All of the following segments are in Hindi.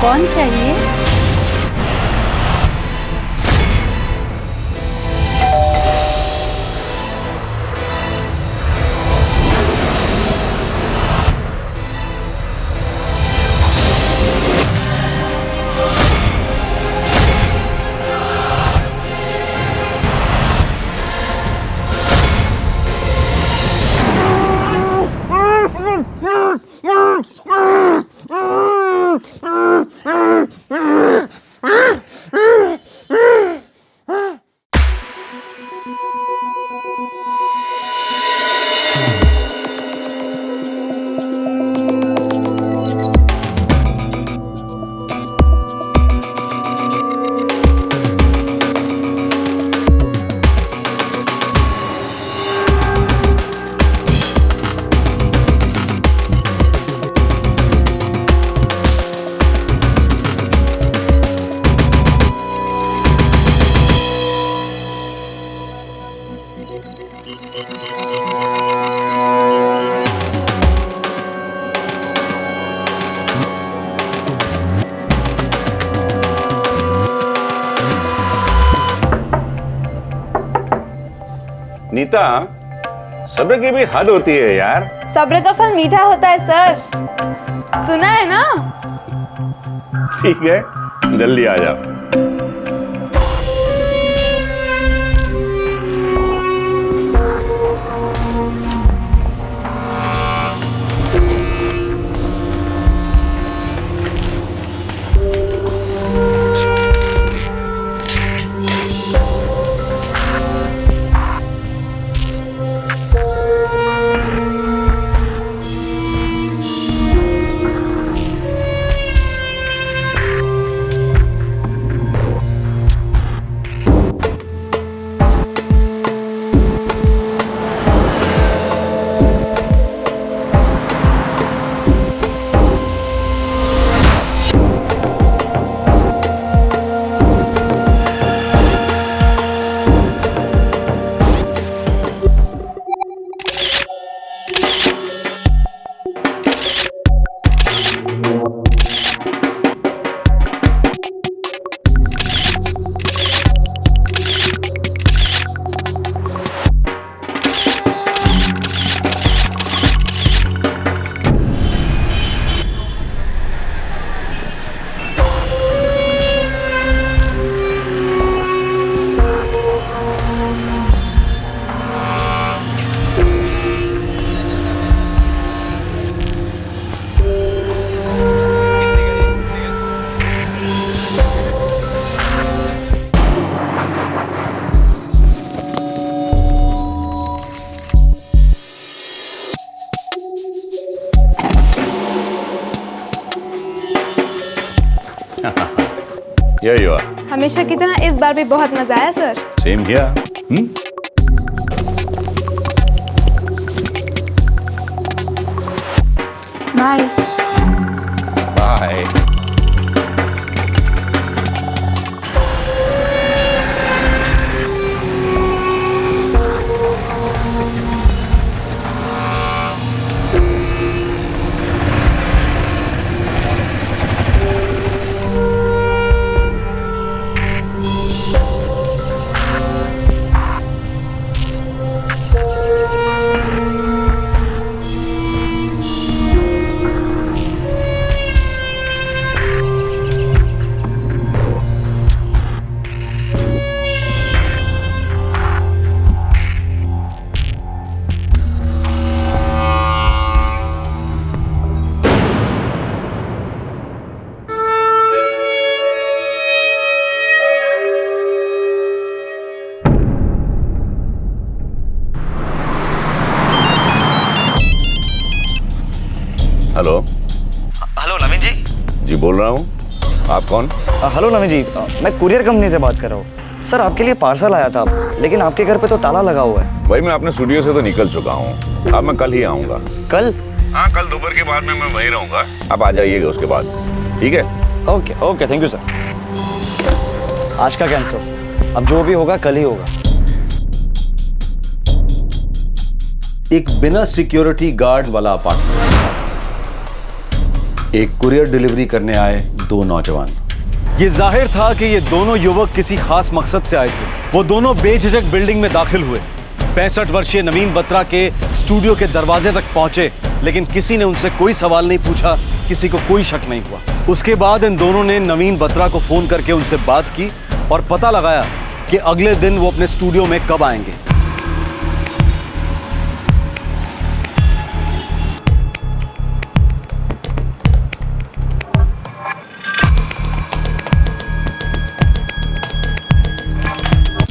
कौन चाहिए? नीता, सब्र की भी हद होती है यार। सब्र का फल मीठा होता है सर, सुना है ना? ठीक है, जल्दी आ जाओ। Here you are. हमेशा की तरह इस बार भी बहुत मजा आया sir. Same here. Bye. Bye. Hello. Hello Naveen ji. जी बोल रहा हूँ, आप कौन? हेलो नवीन जी, मैं कुरियर कंपनी से बात कर रहा हूँ। सर आपके लिए पार्सल आया था, लेकिन आपके घर पे तो ताला लगा हुआ है। भाई मैं अपने स्टूडियो से तो निकल चुका हूँ, अब मैं कल ही आऊँगा। कल? हाँ, कल दोपहर के बाद में मैं वहीं रहूँगा, आप आ जाइएगा उसके बाद, ठीक है? Okay okay, thank you sir. आज का कैंसिल, अब जो भी होगा कल ही होगा। एक बिना सिक्योरिटी गार्ड वाला अपार्टमेंट, एक कुरियर डिलीवरी करने आए दो नौजवान। ये जाहिर था कि ये दोनों युवक किसी खास मकसद से आए थे। वो दोनों बेझिझक बिल्डिंग में दाखिल हुए। 65 वर्षीय नवीन बत्रा के स्टूडियो के दरवाजे तक पहुंचे, लेकिन किसी ने उनसे कोई सवाल नहीं पूछा, किसी को कोई शक नहीं हुआ। उसके बाद इन दोनों ने नवीन बत्रा को फोन करके उनसे बात की और पता लगाया कि अगले दिन वो अपने स्टूडियो में कब आएंगे।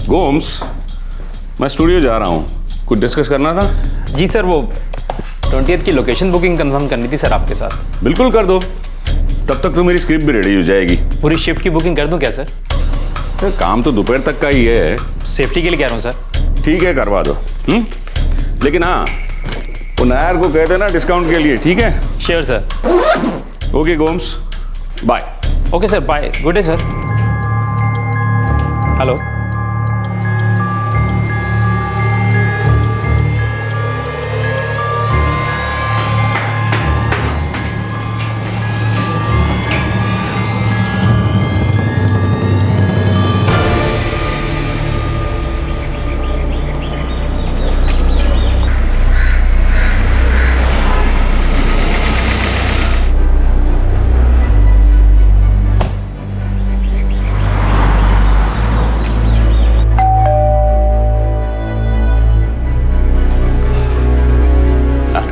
गोम्स, मैं स्टूडियो जा रहा हूँ, कुछ डिस्कस करना था। जी सर, वो 20th की लोकेशन बुकिंग कंफर्म करनी थी सर आपके साथ। बिल्कुल कर दो, तब तक तो मेरी स्क्रिप्ट भी रेडी हो जाएगी। पूरी शिफ्ट की बुकिंग कर दूं क्या सर? तो काम तो दोपहर तक का ही है। सेफ्टी के लिए कह रहा हूँ सर। ठीक है, करवा दो। लेकिन हाँ, वो नायर को कह देना डिस्काउंट के लिए, ठीक है? Sure sir. Okay Gomes, bye. Okay sir, bye, good day sir. Hello.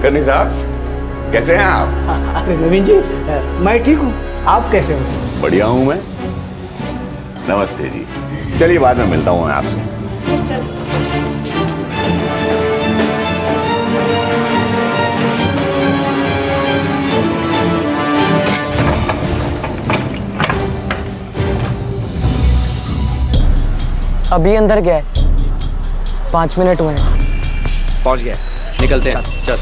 करनी साहब, कैसे हैं आप? अरे नवीन जी, मैं ठीक हूँ, आप कैसे हो? बढ़िया हूं मैं। नमस्ते जी, चलिए बाद में मिलता हूं मैं आपसे। अभी अंदर गया है, 5 मिनट हुए हैं। पहुंच गया, निकलते हैं। चल।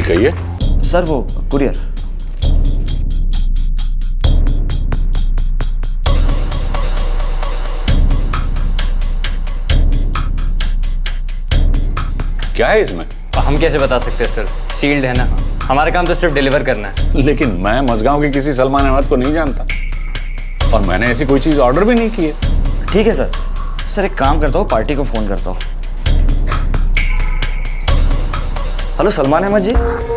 कहिए। सर वो कुरियर। क्या है इसमें? हम कैसे बता सकते हैं सर, सील्ड है ना। हमारा काम तो सिर्फ डिलीवर करना है। लेकिन मैं मजगांव के किसी सलमान अहमद को नहीं जानता और मैंने ऐसी कोई चीज ऑर्डर भी नहीं की है। ठीक है सर। सर एक काम करता हूँ, पार्टी को फोन करता हूँ। हेलो सलमान अहमद जी,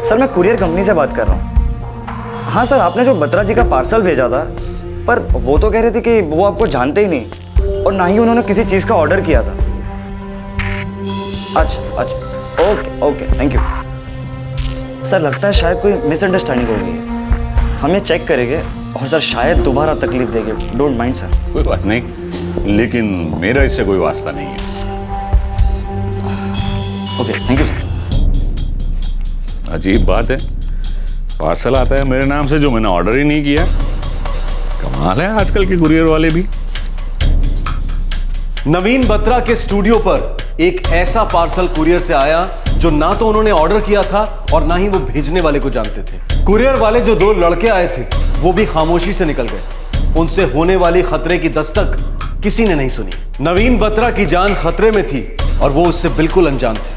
सर मैं कुरियर कंपनी से बात कर रहा हूँ। हाँ सर, आपने जो बत्रा जी का पार्सल भेजा था, पर वो तो कह रहे थे कि वो आपको जानते ही नहीं और ना ही उन्होंने किसी चीज़ का ऑर्डर किया था। अच्छा अच्छा, okay okay, thank you sir. लगता है शायद कोई मिसअंडरस्टैंडिंग हो गई है, हम ये चेक करेंगे और सर शायद दोबारा तकलीफ देंगे। Don't mind sir. कोई बात नहीं, लेकिन मेरा इससे कोई वास्ता नहीं है। Okay, thank you sir. अजीब बात है, पार्सल आता है मेरे नाम से जो मैंने ऑर्डर ही नहीं किया। कमाल है आजकल के कुरियर वाले भी। नवीन बत्रा के स्टूडियो पर एक ऐसा पार्सल कुरियर से आया जो ना तो उन्होंने ऑर्डर किया था और ना ही वो भेजने वाले को जानते थे। कुरियर वाले जो 2 लड़के आए थे वो भी खामोशी से निकल गए। उनसे होने वाली खतरे की दस्तक किसी ने नहीं सुनी। नवीन बत्रा की जान खतरे में थी और वो उससे बिल्कुल अनजान थे।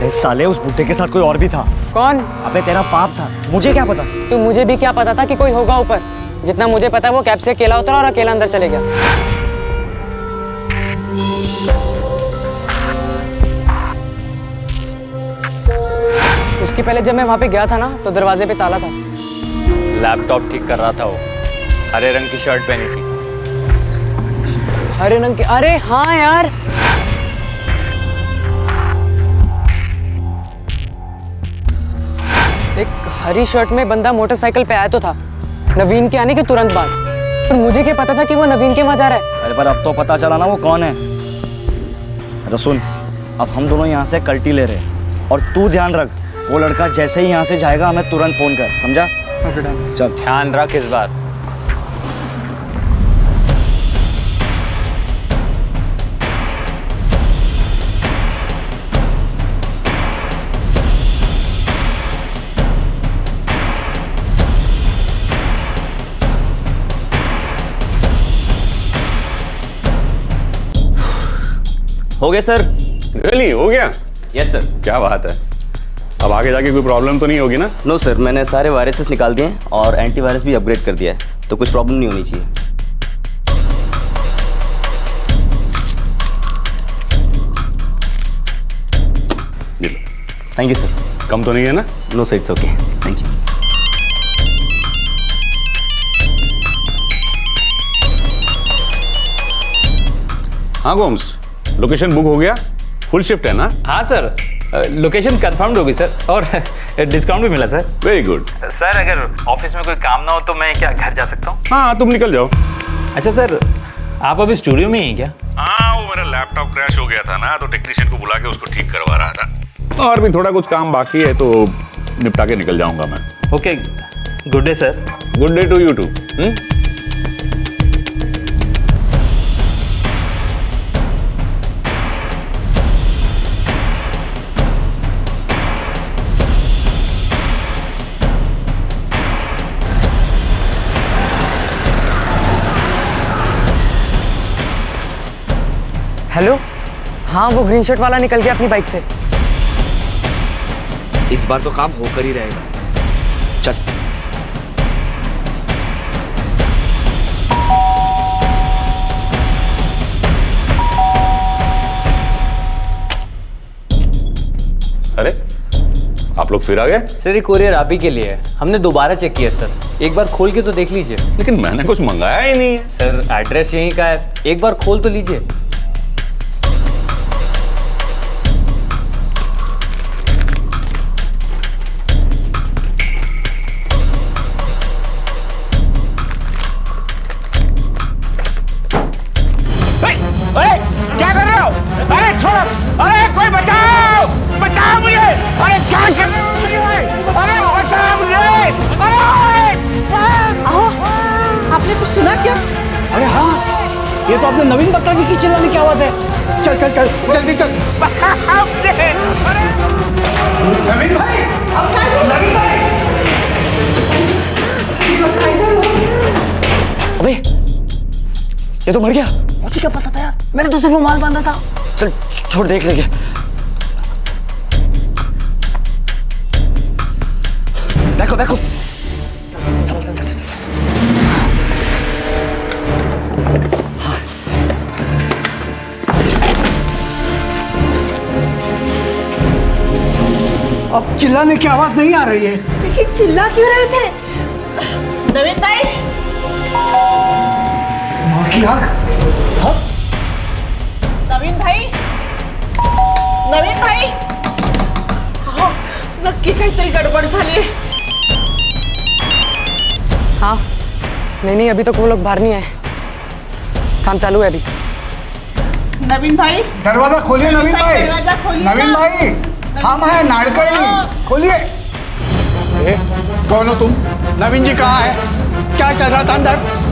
साले, उस बूटे के साथ कोई और भी था। कौन? अबे तेरा बाप था, मुझे क्या पता। तो मुझे भी क्या पता था कि कोई होगा ऊपर। जितना मुझे पता है वो कैब से अकेला उतरा और अकेला अंदर चले गया। उसके पहले जब मैं वहां पे गया था ना, तो दरवाजे पे ताला था। लैपटॉप ठीक कर रहा था वो। हरे रंग की शर्ट पहनी थी। हरे रंग के? अरे हाँ यार। हरी शर्ट में बंदा मोटरसाइकिल पे आया तो था नवीन के आने के तुरंत बाद, पर मुझे क्या पता था कि वो नवीन के वहां जा रहा है। अरे पर अब तो पता चला ना वो कौन है। अच्छा सुन, अब हम दोनों यहाँ से कल्टी ले रहे हैं और तू ध्यान रख, वो लड़का जैसे ही यहाँ से जाएगा हमें तुरंत फोन कर, समझा? चल। ध्यान रख इस बार। हो गया सर। रियली हो गया? Yes sir. क्या बात है। अब आगे जाके कोई प्रॉब्लम तो नहीं होगी ना? नो सर, मैंने सारे वायरसेस निकाल दिए हैं और एंटीवायरस भी अपग्रेड कर दिया है, तो कुछ प्रॉब्लम नहीं होनी चाहिए। ये लो। Thank you sir. कम तो नहीं है ना? No sir, it's okay, thank you. हाँ गोम्स, लोकेशन बुक हो गया? फुल शिफ्ट है ना? हाँ सर, लोकेशन कंफर्म्ड होगी सर और डिस्काउंट भी मिला सर। Very good. सर अगर ऑफिस में कोई काम ना हो तो मैं क्या घर जा सकता हूँ? हाँ तुम निकल जाओ। अच्छा सर, आप अभी स्टूडियो में ही हैं क्या? हाँ वो मेरा लैपटॉप क्रैश हो गया था ना, तो टेक्नीशियन को बुला के उसको ठीक करवा रहा था, और भी थोड़ा कुछ काम बाकी है तो निपटा के निकल जाऊंगा मैं। Okay, good day sir. Good day to you too. Hello, हाँ वो ग्रीन शर्ट वाला निकल गया अपनी बाइक से। इस बार तो काम होकर ही रहेगा, चल। अरे आप लोग फिर आ गए? सर ये कोरियर आप ही के लिए है, हमने दोबारा चेक किया सर, एक बार खोल के तो देख लीजिए। लेकिन मैंने कुछ मंगाया ही नहीं है। सर एड्रेस यहीं का है, एक बार खोल तो लीजिए। क्या कर रहे हो? अरे छोड़ो! अरे कोई बचाओ! बचाओ मुझे! अरे क्या कर रहे हो मुझे? अरे बचाओ मुझे! अरे! आपने कुछ सुना क्या? अरे हाँ, ये तो अपने नवीन बत्रा जी की चिल्लाने की आवाज है। चल चल चल, जल्दी चल। नवीन भाई! अब कैसे? नवीन भाई! अबे ये तो मर गया। मुझे क्या पता था यार, मैंने तो सिर्फ रुमाल बांधा था। चल छोड़, देख लेंगे। बैठो बैठो। चल, चल, चल, चल, चल। अब चिल्लाने की आवाज नहीं आ रही है। लेकिन चिल्ला क्यों रहे थे? नवीन भाई! माँ की आँख। नवीन भाई! नवीन भाई! हाँ, नक्की काहीतरी गडबड झाली। हाँ, नहीं अभी तक वो लोग बाहर नहीं आए, काम चालू है अभी। नवीन भाई! दरवाजा खोलिए नवीन भाई। दरवाजा खोलिए नवीन ना। भाई, हम हैं नाड़कई, खोलिए। कौन हो तुम? नवीन जी कहाँ है? क्या चल रहा था अंदर?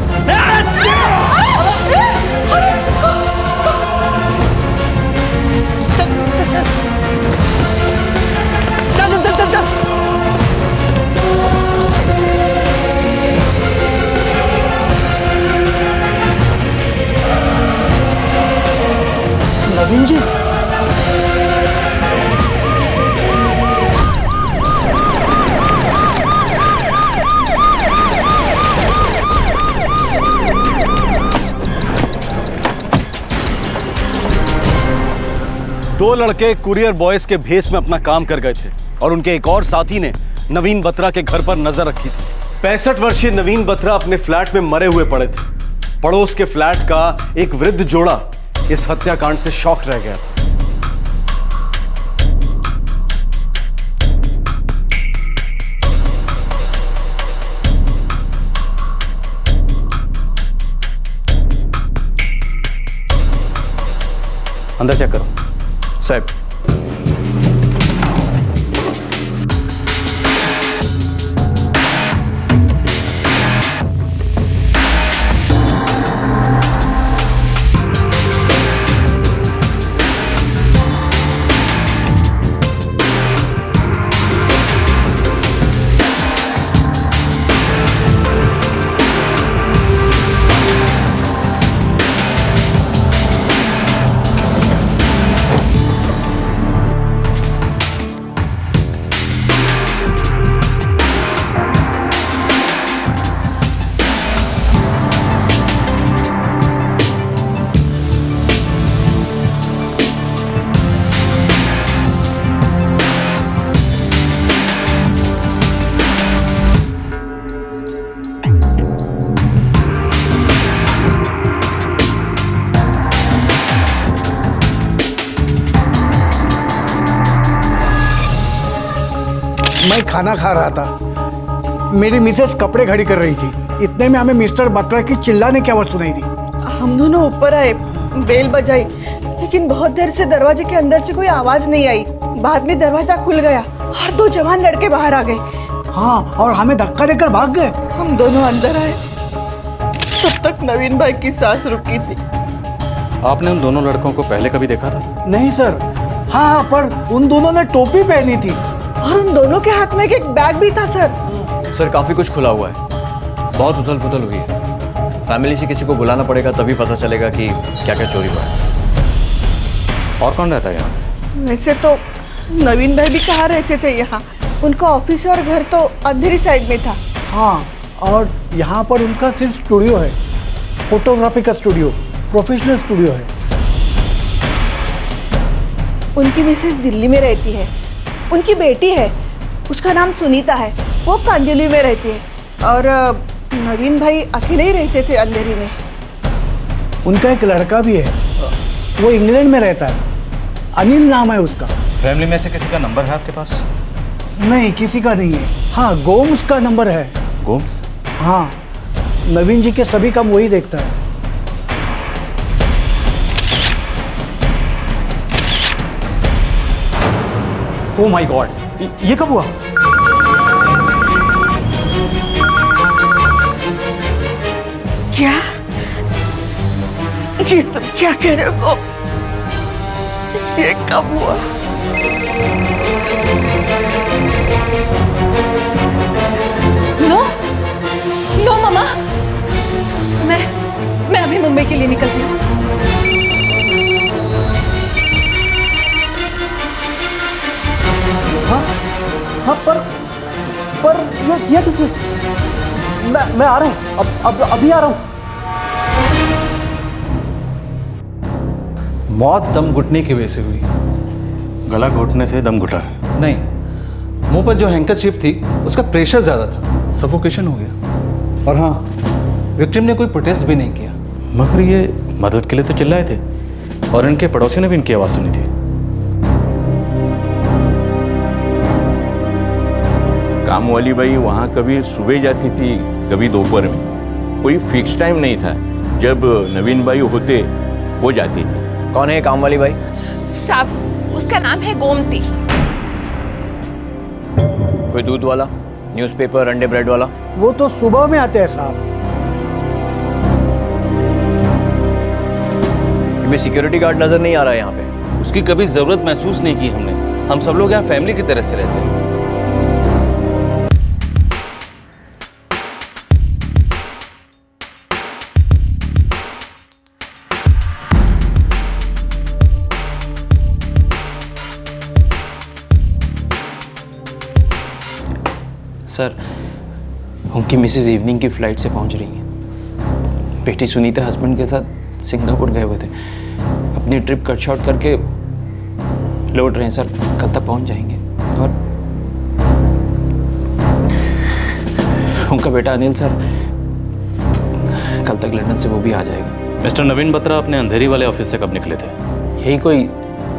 चल चल चल चल। नवीन जी, दो लड़के कुरियर बॉयज के भेस में अपना काम कर गए थे और उनके एक और साथी ने नवीन बत्रा के घर पर नजर रखी थी। 65 वर्षीय नवीन बत्रा अपने फ्लैट में मरे हुए पड़े थे। पड़ोस के फ्लैट का एक वृद्ध जोड़ा इस हत्याकांड से शॉक रह गया था। अंदर चेक करो। साहब, मैं खाना खा रहा था, मेरी मिसेस कपड़े खड़ी कर रही थी। इतने में हमें मिस्टर बत्रा की चिल्लाने की आवाज़ सुनाई दी। हम दोनों ऊपर आए, बेल बजाई, लेकिन बहुत देर से दरवाजे के अंदर से कोई आवाज़ नहीं आई। बाद में दरवाजा खुल गया और दो जवान लड़के बाहर आ गए। हाँ, और हमें धक्का देकर भाग गए। हम दोनों अंदर आए, तब तक नवीन भाई की सांस रुकी थी। आपने उन दोनों लड़कों को पहले कभी देखा था? नहीं सर। हाँ, पर उन दोनों ने टोपी पहनी थी और उन दोनों के हाथ में एक बैग भी था सर। सर काफ़ी कुछ खुला हुआ है, बहुत उथल पुथल हुई है। फैमिली से किसी को बुलाना पड़ेगा, तभी पता चलेगा कि क्या क्या चोरी हुआ है। और कौन रहता है यहाँ? वैसे तो नवीन भाई भी कहाँ रहते थे यहाँ, उनका ऑफिस और घर तो अंधेरी साइड में था। हाँ, और यहाँ पर उनका सिर्फ स्टूडियो है, फोटोग्राफी का स्टूडियो, प्रोफेशनल स्टूडियो है। उनकी मिसेस दिल्ली में रहती है, उनकी बेटी है, उसका नाम सुनीता है, वो कांदिवली में रहती है। और नवीन भाई अकेले ही रहते थे अंधेरी में। उनका एक लड़का भी है, वो इंग्लैंड में रहता है, अनिल नाम है उसका। फैमिली में से किसी का नंबर है आपके पास? नहीं, किसी का नहीं है। हाँ, गोम्स का नंबर है। गोम्स? हाँ, नवीन जी के सभी काम वही देखता है। ओ माय गॉड, ये कब हुआ? क्या? ये तुम क्या कह रहे हो बॉस? ये कब हुआ? नो नो मामा, मैं अभी मुंबई के लिए निकलती हूँ। हाँ, पर ये किया किसने? मैं आ रहा हूँ, अब अभी आ रहा हूँ। मौत दम घुटने की वजह से हुई। गला घोटने से दम घुटा है? नहीं, मुंह पर जो हैंकरचीफ थी उसका प्रेशर ज़्यादा था, सफोकेशन हो गया। और हाँ, विक्टिम ने कोई प्रोटेस्ट भी नहीं किया। मगर ये मदद के लिए तो चिल्लाए थे और इनके पड़ोसियों ने भी इनकी आवाज़ सुनी थी। काम वाली बाई वहाँ कभी सुबह जाती थी, कभी दोपहर में, कोई फिक्स टाइम नहीं था। जब नवीन बाई होते वो जाती थी। कौन है काम वाली बाई? साहब, उसका नाम है गोमती। कोई दूध वाला, न्यूज़पेपर, अंडे, ब्रेड वाला? वो तो सुबह में आते हैं साहब। भी सिक्योरिटी गार्ड नजर नहीं आ रहा है यहाँ पे। उसकी कभी ज़रूरत महसूस नहीं की हमने। हम सब लोग यहाँ फैमिली की तरह से रहते हैं। सर, उनकी मिसेज इवनिंग की फ़्लाइट से पहुंच रही हैं। बेटी सुनीता हस्बैंड के साथ सिंगापुर गए हुए थे। अपनी ट्रिप कट शॉर्ट करके लौट रहे हैं सर, कल तक पहुंच जाएंगे। और उनका बेटा अनिल सर, कल तक लंदन से वो भी आ जाएगा। मिस्टर नवीन बत्रा अपने अंधेरी वाले ऑफिस से कब निकले थे? यही कोई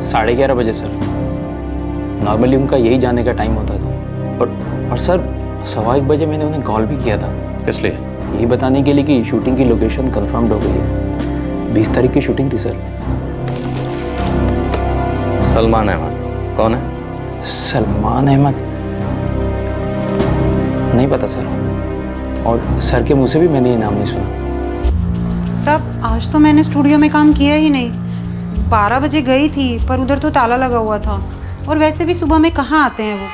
11:30 बजे सर। नॉर्मली उनका यही जाने का टाइम होता था। और सर 1:15 बजे मैंने उन्हें कॉल भी किया था। किस लिए? यही बताने के लिए कि शूटिंग की लोकेशन कंफर्म्ड हो गई है। 20 तारीख की शूटिंग थी सर। सलमान अहमद कौन है? सलमान अहमद नहीं पता सर, और सर के मुंह से भी मैंने ये नाम नहीं सुना। साहब आज तो मैंने स्टूडियो में काम किया ही नहीं। 12 बजे गई थी पर उधर तो ताला लगा हुआ था, और वैसे भी सुबह में कहाँ आते हैं वो।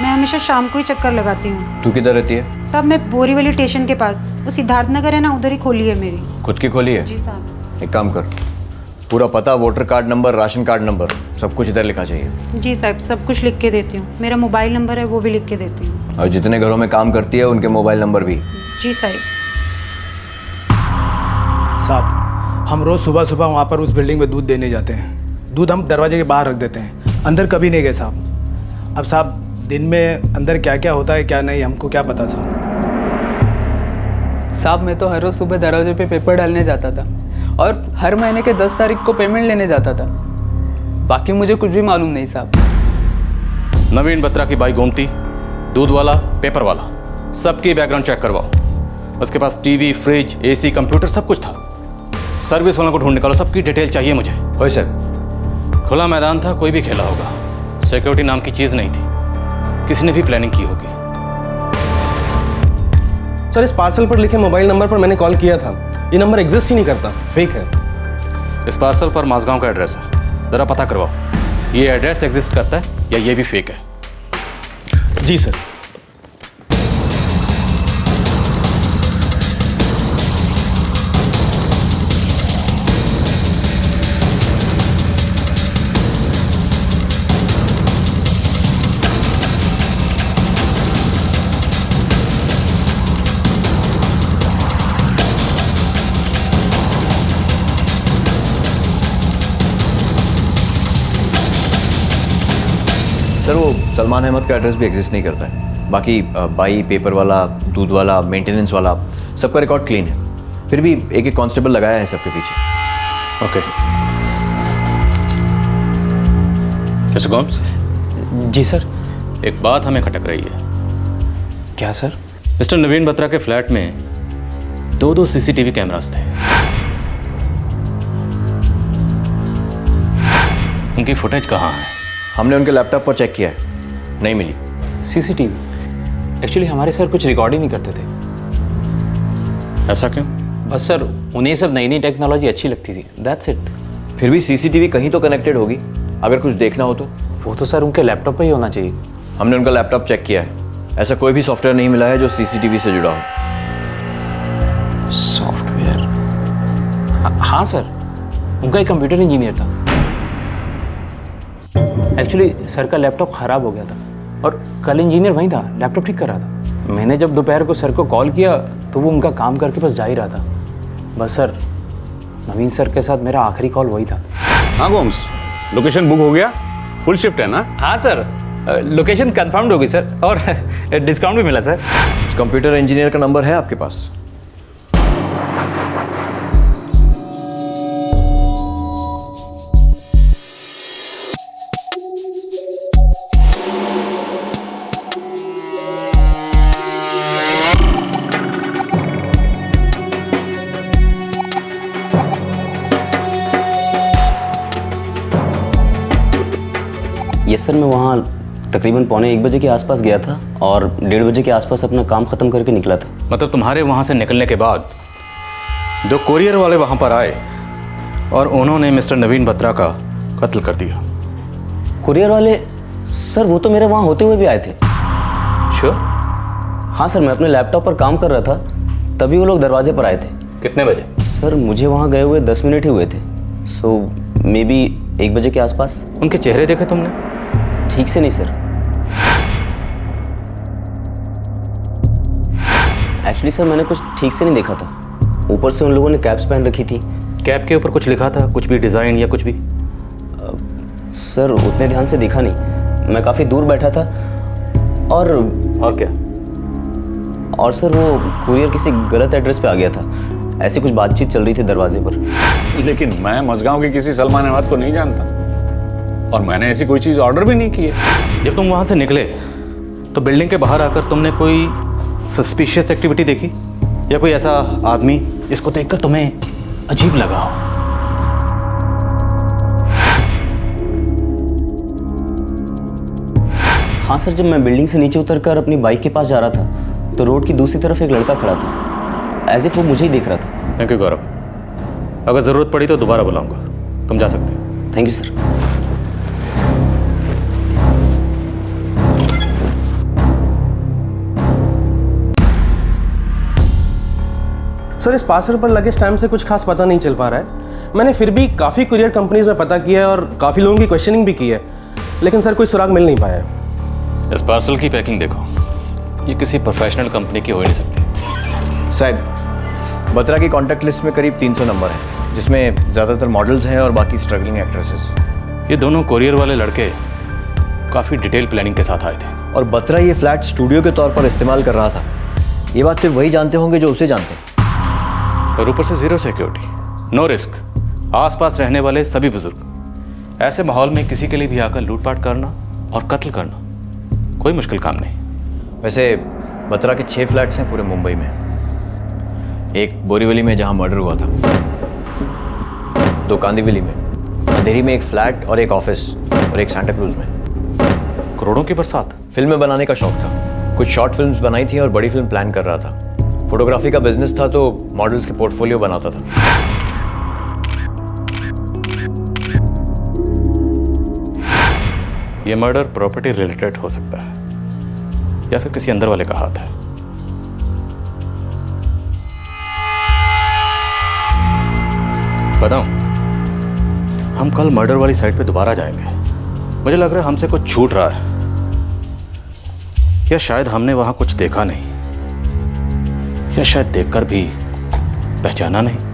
मैं हमेशा शाम को ही चक्कर लगाती हूँ। तू किधर रहती है? साहब मैं बोरीवली स्टेशन के पास, वो सिद्धार्थ नगर है ना, उधर ही खोली है मेरी। खुद की खोली है? जी साहब। एक काम कर, पूरा पता, voter card number, ration card number, सब कुछ इधर लिखा चाहिए। जी साहब, सब कुछ लिख के देती हूँ। मेरा मोबाइल नंबर है वो भी लिख के देती हूँ। और जितने घरों में काम करती है उनके मोबाइल नंबर भी। जी साहब। साहब हम रोज़ सुबह सुबह वहाँ पर उस बिल्डिंग में दूध देने जाते हैं। दूध हम दरवाजे के बाहर रख देते हैं, अंदर कभी नहीं गए साहब। अब साहब दिन में अंदर क्या क्या होता है क्या नहीं, हमको क्या पता साहब। साहब मैं तो हर रोज़ सुबह दरवाजे पे पेपर डालने जाता था, और हर महीने के 10 तारीख को पेमेंट लेने जाता था। बाकी मुझे कुछ भी मालूम नहीं साहब। नवीन बत्रा की बाई गोमती, दूध वाला, पेपर वाला, सबकी बैकग्राउंड चेक करवाओ। उसके पास टीवी, फ्रिज, एसी, कंप्यूटर सब कुछ था। सर्विस वालों को ढूंढ निकालो, सबकी डिटेल चाहिए मुझे। ओए सर। खुला मैदान था, कोई भी खेला होगा। सिक्योरिटी नाम की चीज़ नहीं थी, किसी ने भी प्लानिंग की होगी। सर इस पार्सल पर लिखे मोबाइल नंबर पर मैंने कॉल किया था, ये नंबर एग्जिस्ट ही नहीं करता, फेक है। इस पार्सल पर माझगांव का एड्रेस है, ज़रा पता करवाओ ये एड्रेस एग्जिस्ट करता है या ये भी फेक है। जी सर। सर वो सलमान अहमद का एड्रेस भी एग्जिस्ट नहीं करता है। बाकी बाई, पेपर वाला, दूध वाला, मेंटेनेंस वाला, सबका रिकॉर्ड क्लीन है। फिर भी एक एक कांस्टेबल लगाया है सबके पीछे। ओके। मिस्टर गोम्स। जी सर। एक बात हमें खटक रही है। क्या सर? मिस्टर नवीन बत्रा के फ्लैट में 2 सीसीटीवी कैमरास थे। उनकी फुटेज कहाँ है? हमने उनके लैपटॉप पर चेक किया है, नहीं मिली। सीसीटीवी एक्चुअली हमारे सर कुछ रिकॉर्ड ही नहीं करते थे। ऐसा क्यों? बस सर उन्हें सब नई नई टेक्नोलॉजी अच्छी लगती थी, दैट्स इट। फिर भी सीसीटीवी कहीं तो कनेक्टेड होगी, अगर कुछ देखना हो तो। वो तो सर उनके लैपटॉप पे ही होना चाहिए। हमने उनका लैपटॉप चेक किया है, ऐसा कोई भी सॉफ्टवेयर नहीं मिला है जो सीसीटीवी से जुड़ा हो। सॉफ्टवेयर? हाँ सर, उनका एक कंप्यूटर इंजीनियर था। एक्चुअली सर का लैपटॉप ख़राब हो गया था, और कल इंजीनियर वहीं था, लैपटॉप ठीक कर रहा था। मैंने जब दोपहर को सर को कॉल किया तो वो उनका काम करके बस जा ही रहा था। बस सर नवीन सर के साथ मेरा आखिरी कॉल वही था। हाँ गोम्स, लोकेशन बुक हो गया? फुल शिफ्ट है ना? हाँ सर, लोकेशन कंफर्म्ड होगी सर, और डिस्काउंट भी मिला सर। उस कंप्यूटर इंजीनियर का नंबर है आपके पास? यस सर, मैं वहाँ तकरीबन 1:45 बजे के आसपास गया था और 1:30 बजे के आसपास अपना काम ख़त्म करके निकला था। मतलब तुम्हारे वहाँ से निकलने के बाद 2 कोरियर वाले वहाँ पर आए और उन्होंने मिस्टर नवीन बत्रा का कत्ल कर दिया। कुरियर वाले? सर वो तो मेरे वहाँ होते हुए भी आए थे। श्योर? हाँ सर, मैं अपने लैपटॉप पर काम कर रहा था, तभी वो लोग दरवाजे पर आए थे। कितने बजे? सर मुझे वहाँ गए हुए 10 मिनट ही हुए थे, सो मे बी 1 बजे के आसपास। उनके चेहरे देखे तुमने? ठीक से नहीं सर, एक्चुअली सर मैंने कुछ ठीक से नहीं देखा था। ऊपर से उन लोगों ने कैप्स पहन रखी थी। कैप के ऊपर कुछ लिखा था, कुछ भी डिज़ाइन या कुछ भी? सर उतने ध्यान से देखा नहीं, मैं काफ़ी दूर बैठा था। और क्या? और सर वो कुरियर किसी गलत एड्रेस पे आ गया था, ऐसी कुछ बातचीत चल रही थी दरवाजे पर। लेकिन मैं मझगांव के किसी सलमान अहमद को नहीं जानता, और मैंने ऐसी कोई चीज़ ऑर्डर भी नहीं की है। जब तुम वहाँ से निकले तो बिल्डिंग के बाहर आकर तुमने कोई सस्पिशियस एक्टिविटी देखी, या कोई ऐसा आदमी जिसको देखकर तुम्हें अजीब लगा हो? हाँ सर, जब मैं बिल्डिंग से नीचे उतरकर अपनी बाइक के पास जा रहा था तो रोड की दूसरी तरफ एक लड़का खड़ा था, एज इफ वो मुझे ही देख रहा था। थैंक यू गौरव। अगर ज़रूरत पड़ी तो दोबारा बुलाऊंगा, तुम जा सकते हो। Thank you sir. सर, इस पार्सल पर लगे स्टैम्प से कुछ खास पता नहीं चल पा रहा है। मैंने फिर भी काफ़ी कुरियर कंपनीज में पता किया है और काफ़ी लोगों की क्वेश्चनिंग भी की है, लेकिन सर कोई सुराग मिल नहीं पाया है। इस पार्सल की पैकिंग देखो, ये किसी प्रोफेशनल कंपनी की हो ही नहीं सकती। साहब, बत्रा की कॉन्टैक्ट लिस्ट में करीब 300 नंबर हैं, जिसमें ज़्यादातर मॉडल्स हैं और बाकी स्ट्रगलिंग एक्ट्रेसेस। ये दोनों कोरियर वाले लड़के काफ़ी डिटेल प्लानिंग के साथ आए थे। और बत्रा ये फ्लैट स्टूडियो के तौर पर इस्तेमाल कर रहा था, ये बात सिर्फ वही जानते होंगे जो उसे जानते हैं। और ऊपर से ज़ीरो सिक्योरिटी, नो रिस्क, आसपास रहने वाले सभी बुजुर्ग। ऐसे माहौल में किसी के लिए भी आकर लूटपाट करना और कत्ल करना कोई मुश्किल काम नहीं। वैसे बत्रा के 6 फ्लैट्स हैं पूरे मुंबई में। एक बोरीवली में जहां मर्डर हुआ था, 2 कांदिवली में, अंधेरी में एक फ्लैट और एक ऑफिस, और एक सांता क्रूज में। करोड़ों की बरसात। फिल्में बनाने का शौक था, कुछ शॉर्ट फिल्म्स बनाई थी और बड़ी फिल्म प्लान कर रहा था। फोटोग्राफी का बिजनेस था तो मॉडल्स के पोर्टफोलियो बनाता था। ये मर्डर प्रॉपर्टी रिलेटेड हो सकता है या फिर किसी अंदर वाले का हाथ है। बताऊं, हम कल मर्डर वाली साइट पे दोबारा जाएंगे। मुझे लग रहा है हमसे कुछ छूट रहा है, या शायद हमने वहां कुछ देखा नहीं, या शायद देखकर भी पहचाना नहीं।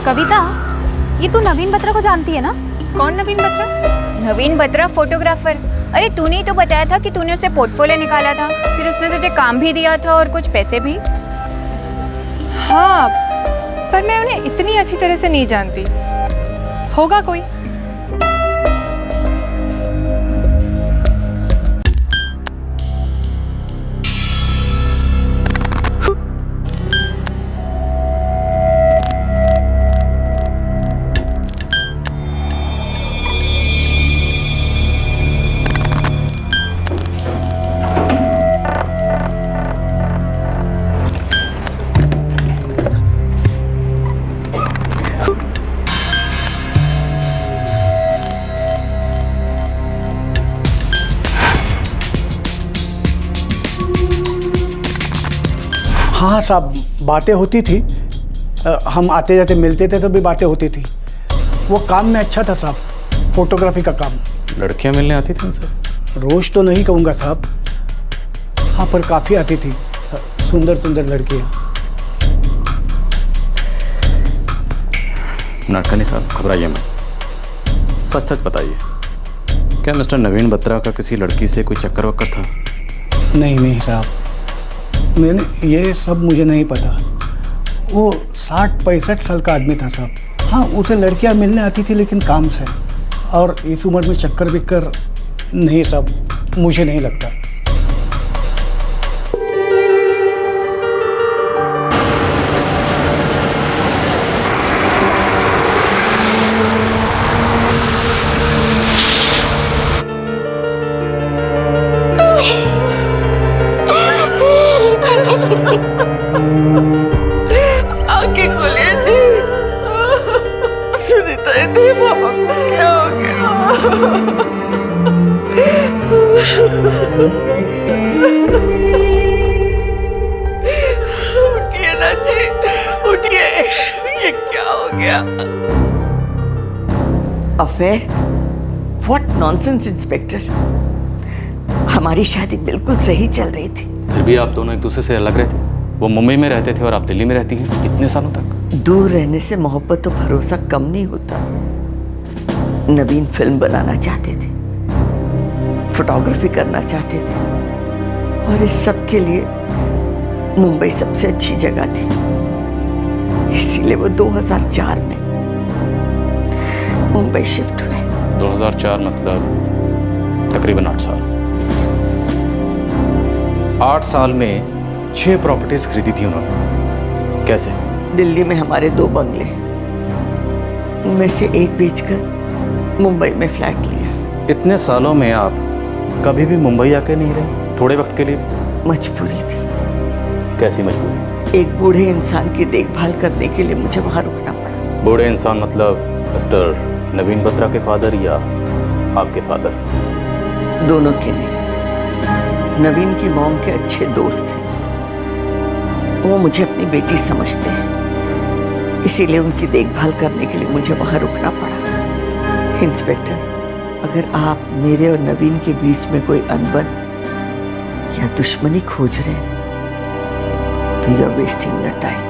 कविता, ये तू नवीन बत्रा को जानती है ना? कौन नवीन बत्रा? नवीन बत्रा फोटोग्राफर। अरे तूने ही तो बताया था कि तूने उससे पोर्टफोलियो निकाला था, फिर उसने तुझे काम भी दिया था और कुछ पैसे भी। हाँ, पर मैं उन्हें इतनी अच्छी तरह से नहीं जानती। होगा कोई। हाँ साहब, बातें होती थी, हम आते जाते मिलते थे तो भी बातें होती थी। वो काम में अच्छा था साहब, फोटोग्राफी का काम। लड़कियां मिलने आती थी उनसे? रोज तो नहीं कहूँगा साहब, हाँ पर काफ़ी आती थी, सुंदर सुंदर लड़कियाँ। नाटकानी साहब, घबराइए मत, सच सच बताइए, क्या मिस्टर नवीन बत्रा का किसी लड़की से कोई चक्कर वक्कर था? नहीं नहीं साहब, मैंने ये सब मुझे नहीं पता। वो 60-65 साल का आदमी था साहब। हाँ, उसे लड़कियां मिलने आती थी लेकिन काम से, और इस उम्र में चक्कर बिक्कर नहीं साहब, मुझे नहीं लगता। आंखें खोलिए जी। सुनीता, इतने पापा को क्या हो गया? उठिए ना जी, उठिए, ये क्या हो गया? अफेयर? What nonsense inspector. हमारी शादी बिल्कुल सही चल रही थी। फिर भी आप दोनों एक दूसरे से अलग रहते। वो मुंबई में रहते थे और आप दिल्ली में रहती हैं इतने सालों तक। दूर रहने से मोहब्बत और भरोसा कम नहीं होता। नवीन फिल्म बनाना चाहते थे, फोटोग्राफी करना चाहते थे, और इस सब के लिए मुंबई सबसे अच्छी जगह थी। इसीलिए वो 2004 में मुंबई शिफ्ट हुए। 2004 मतलब तकरीबन 8 साल। 8 साल में 6 प्रॉपर्टीज खरीदी थी उन्होंने। कैसे? दिल्ली में हमारे 2 बंगले हैं, उनमें से एक बेचकर मुंबई में फ्लैट लिया। इतने सालों में आप कभी भी मुंबई आके नहीं रहे थोड़े वक्त के लिए? मजबूरी थी। कैसी मजबूरी? एक बूढ़े इंसान की देखभाल करने के लिए मुझे वहां रुकना पड़ा। बूढ़े इंसान मतलब मिस्टर नवीन बत्रा के फादर या आपके फादर? दोनों के नहीं। नवीन की मॉम के अच्छे दोस्त थे, वो मुझे अपनी बेटी समझते हैं, इसीलिए उनकी देखभाल करने के लिए मुझे वहां रुकना पड़ा। इंस्पेक्टर, अगर आप मेरे और नवीन के बीच में कोई अनबन या दुश्मनी खोज रहे हैं तो you are wasting your time.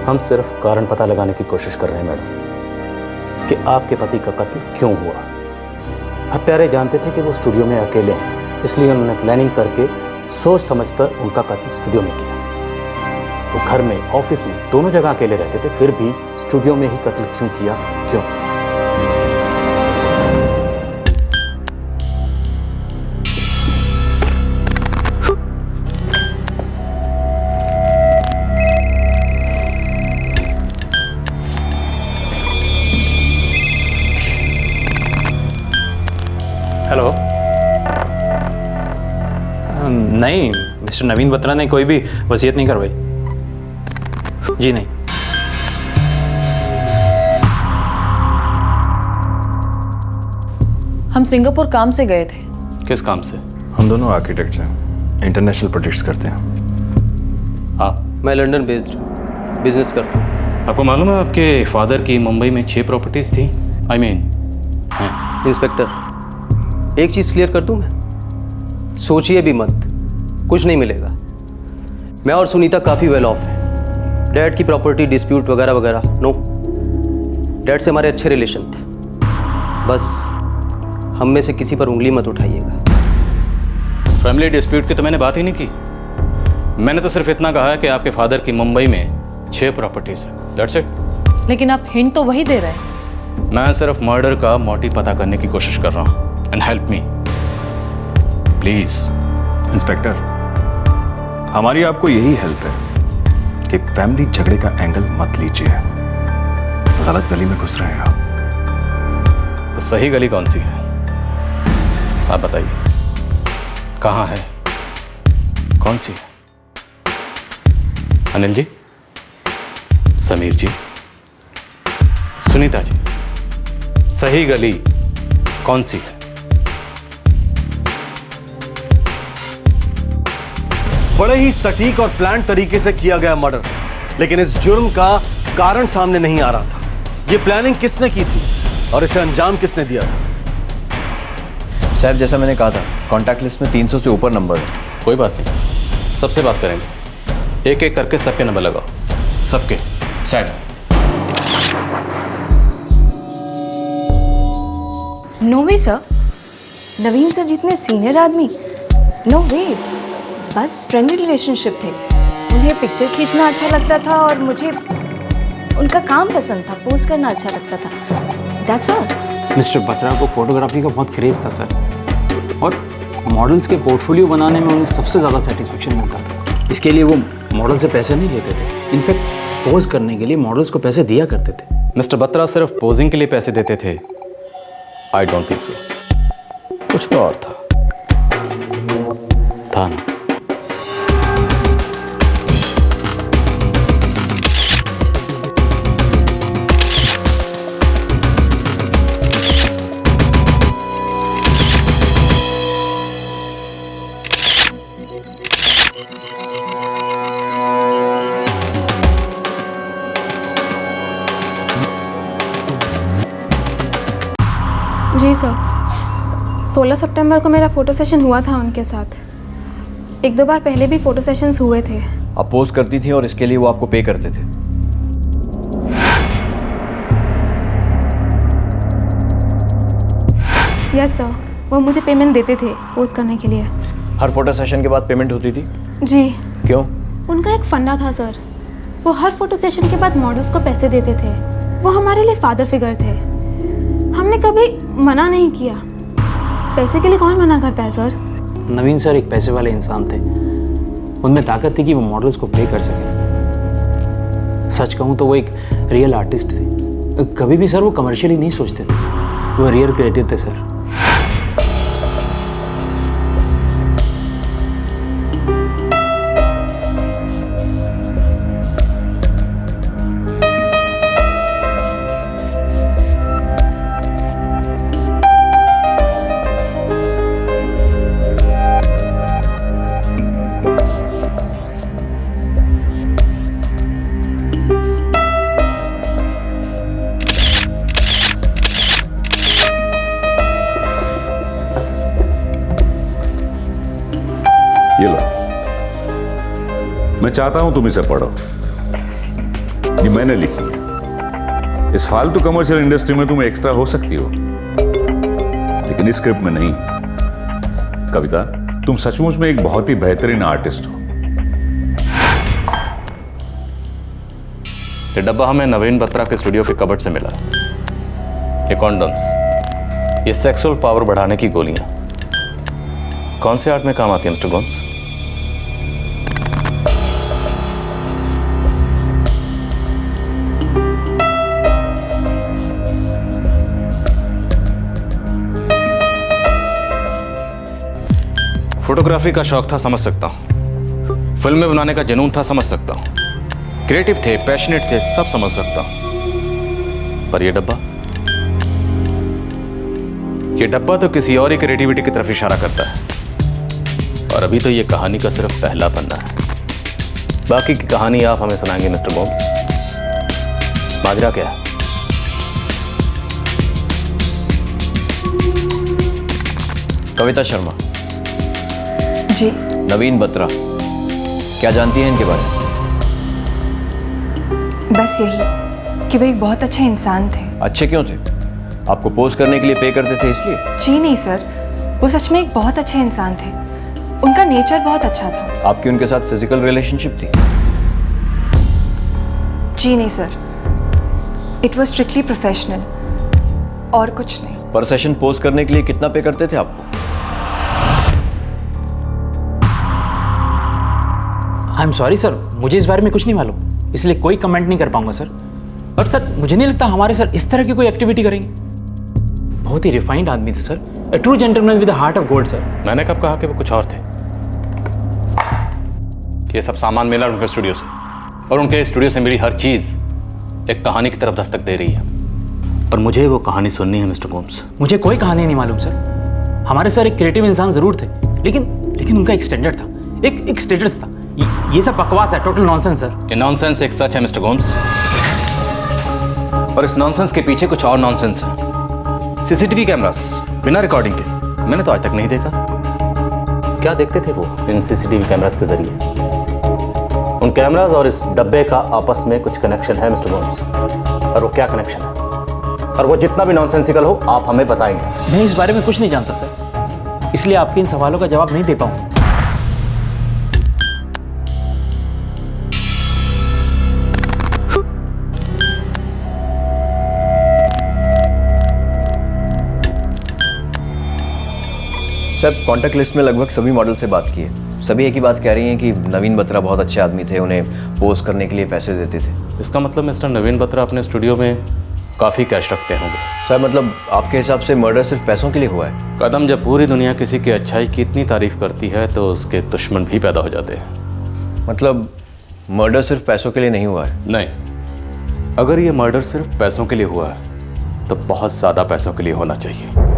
हम सिर्फ कारण पता लगाने की कोशिश कर रहे हैं मैडम कि आपके पति का कत्ल क्यों हुआ। हत्यारे जानते थे कि वो स्टूडियो में अकेले हैं, इसलिए उन्होंने प्लानिंग करके सोच समझकर उनका कत्ल स्टूडियो में किया। वो घर में, ऑफिस में, दोनों जगह अकेले रहते थे, फिर भी स्टूडियो में ही कत्ल क्यों किया? क्यों? हेलो। नहीं, मिस्टर नवीन बत्रा ने कोई भी वसीयत नहीं करवाई। जी नहीं। हम सिंगापुर काम से गए थे। किस काम से? हम दोनों आर्किटेक्ट्स हैं, इंटरनेशनल प्रोजेक्ट्स करते हैं। आप? मैं लंदन बेस्ड बिजनेस करता हूँ। आपको मालूम है आपके फादर की मुंबई में 6 प्रॉपर्टीज थी? आई मीन इंस्पेक्टर, एक चीज़ क्लियर कर दूं मैं, सोचिए भी मत, कुछ नहीं मिलेगा। मैं और सुनीता काफ़ी वेल ऑफ हैं। डैड की प्रॉपर्टी डिस्प्यूट वगैरह वगैरह नो। डैड से हमारे अच्छे रिलेशन थे, बस हम में से किसी पर उंगली मत उठाइएगा। फैमिली डिस्प्यूट की तो मैंने बात ही नहीं की। मैंने तो सिर्फ इतना कहा है कि आपके फादर की मुंबई में 6 प्रॉपर्टीज है, दैट्स इट। लेकिन आप हिंट तो वही दे रहे हैं। मैं सिर्फ मर्डर का मोटिव पता करने की कोशिश कर रहा हूँ। And help me please. Inspector, हमारी आपको यही हेल्प है कि फैमिली झगड़े का एंगल मत लीजिए। गलत गली में घुस रहे हैं आप। तो सही गली कौन सी है आप बताइए, कहाँ है, कौन सी है? अनिल जी, समीर जी, सुनीता जी, सही गली कौन सी है? बड़े ही सटीक और प्लान तरीके से किया गया मर्डर, लेकिन इस जुर्म का कारण सामने नहीं आ रहा था। ये प्लानिंग किसने की थी और इसे अंजाम किसने दिया था? साहब, जैसा मैंने कहा था, कॉन्टैक्ट लिस्ट में 300 से ऊपर नंबर है। कोई बात नहीं, सबसे बात करेंगे। एक एक करके सबके नंबर लगाओ, सबके। साइड। नो वे सर, नवीन सर जितने सीनियर आदमी, नो वे। बस फ्रेंडली रिलेशनशिप थे। उन्हें पिक्चर खींचना अच्छा लगता था और मुझे उनका काम पसंद था, पोज करना अच्छा लगता था, दैट्स ऑल। मिस्टर बत्रा को फोटोग्राफी का बहुत क्रेज था सर, और मॉडल्स के पोर्टफोलियो बनाने में उन्हें सबसे ज़्यादा सेटिस्फेक्शन मिलता था। इसके लिए वो मॉडल से पैसे नहीं लेते थे, इनफैक्ट पोज करने के लिए मॉडल्स को पैसे दिया करते थे। मिस्टर बत्रा सिर्फ पोजिंग के लिए पैसे देते थे? I don't think so. कुछ तो और था ना? जी सर, 16 सितंबर को मेरा फ़ोटो सेशन हुआ था उनके साथ। 1-2 बार पहले भी फ़ोटो सेशंस हुए थे। आप पोज करती थी और इसके लिए वो आपको पे करते थे? यस सर, वो मुझे पेमेंट देते थे पोस्ट करने के लिए। हर फोटो सेशन के बाद पेमेंट होती थी? जी। क्यों? उनका एक फंडा था सर, वो हर फोटो सेशन के बाद मॉडल्स को पैसे देते थे। वो हमारे लिए फादर फिगर थे। हमने कभी मना नहीं किया। पैसे के लिए कौन मना करता है सर? नवीन सर एक पैसे वाले इंसान थे, उनमें ताकत थी कि वो मॉडल्स को पे कर सके। सच कहूँ तो वो एक रियल आर्टिस्ट थे। कभी भी सर वो कमर्शियली नहीं सोचते थे, वो रियल क्रिएटिव थे सर। ये लो, मैं चाहता हूं तुम इसे पढ़ो। ये मैंने लिखी है। इस फालतू कमर्शियल इंडस्ट्री में तुम एक्स्ट्रा हो सकती हो, लेकिन इस स्क्रिप्ट में नहीं। कविता, तुम सचमुच में एक बहुत ही बेहतरीन आर्टिस्ट हो। ये डब्बा हमें नवीन बत्रा के स्टूडियो के कबर्ड से मिला। ये कॉन्डम्स, ये सेक्सुअल पावर बढ़ाने की गोलियां, कौन से आर्ट में काम आती है मिस्टर गोम्स? फोटोग्राफी का शौक था, समझ सकता हूं। फिल्में बनाने का जुनून था, समझ सकता हूं। क्रिएटिव थे, पैशनेट थे, सब समझ सकता हूं। पर ये डब्बा तो किसी और ही क्रिएटिविटी की तरफ इशारा करता है। और अभी तो ये कहानी का सिर्फ पहला पन्ना है। बाकी की कहानी आप हमें सुनाएंगे मिस्टर गोम्स। माजरा क्या है? कविता शर्मा जी। नवीन बत्रा, क्या जानती हैं इनके बारे में? बस यही कि वो एक बहुत अच्छे इंसान थे। अच्छे क्यों थे? आपको पोज करने के लिए पे करते थे इसलिए? जी नहीं सर, वो सच में एक बहुत अच्छे इंसान थे। उनका नेचर बहुत अच्छा था। आपकी उनके साथ फिजिकल रिलेशनशिप थी? जी नहीं sir, it was strictly professional और कुछ नहीं। पर सेशन पोज करने के लिए कितना पे करते थे आपको? आई एम सॉरी सर, मुझे इस बारे में कुछ नहीं मालूम, इसलिए कोई कमेंट नहीं कर पाऊंगा सर। और सर मुझे नहीं लगता हमारे सर इस तरह की कोई एक्टिविटी करेंगे। बहुत ही रिफाइंड आदमी थे sir, A true gentleman with a heart of gold sir. मैंने कब कहा कि वो कुछ और थे? ये सब सामान मिला उनके स्टूडियो से, और उनके स्टूडियो से मिली हर चीज एक कहानी की तरफ दस्तक दे रही है। पर मुझे वो कहानी सुननी है मिस्टर गोम्स। मुझे कोई कहानी नहीं मालूम सर। हमारे सर एक क्रिएटिव इंसान जरूर थे, लेकिन उनका एक स्टैंडर्ड था, एक स्टेटस था। ये सब बकवास है, टोटल नॉनसेंस सर। ये नॉनसेंस एक सच है मिस्टर गोम्स, और इस नॉनसेंस के पीछे कुछ और नॉनसेंस है। सीसीटीवी कैमरास बिना रिकॉर्डिंग के मैंने तो आज तक नहीं देखा। क्या देखते थे वो इन सीसीटीवी कैमरास के जरिए? उन कैमरास और इस डब्बे का आपस में कुछ कनेक्शन है मिस्टर गोम्स, और वो क्या कनेक्शन है, और वो जितना भी नॉनसेंसिकल हो आप हमें बताएंगे। मैं इस बारे में कुछ नहीं जानता सर, इसलिए आपके इन सवालों का जवाब नहीं दे पाऊंगा। सर, कॉन्टैक्ट लिस्ट में लगभग सभी मॉडल से बात की है। सभी एक ही बात कह रही हैं कि नवीन बत्रा बहुत अच्छे आदमी थे, उन्हें पोज करने के लिए पैसे देते थे। इसका मतलब मिस्टर नवीन बत्रा अपने स्टूडियो में काफ़ी कैश रखते होंगे। सर मतलब आपके हिसाब से मर्डर सिर्फ पैसों के लिए हुआ है? कदम, जब पूरी दुनिया किसी की अच्छाई की इतनी तारीफ करती है तो उसके दुश्मन भी पैदा हो जाते हैं। मतलब मर्डर सिर्फ पैसों के लिए नहीं हुआ है? नहीं, अगर ये मर्डर सिर्फ पैसों के लिए हुआ है तो बहुत ज़्यादा पैसों के लिए होना चाहिए।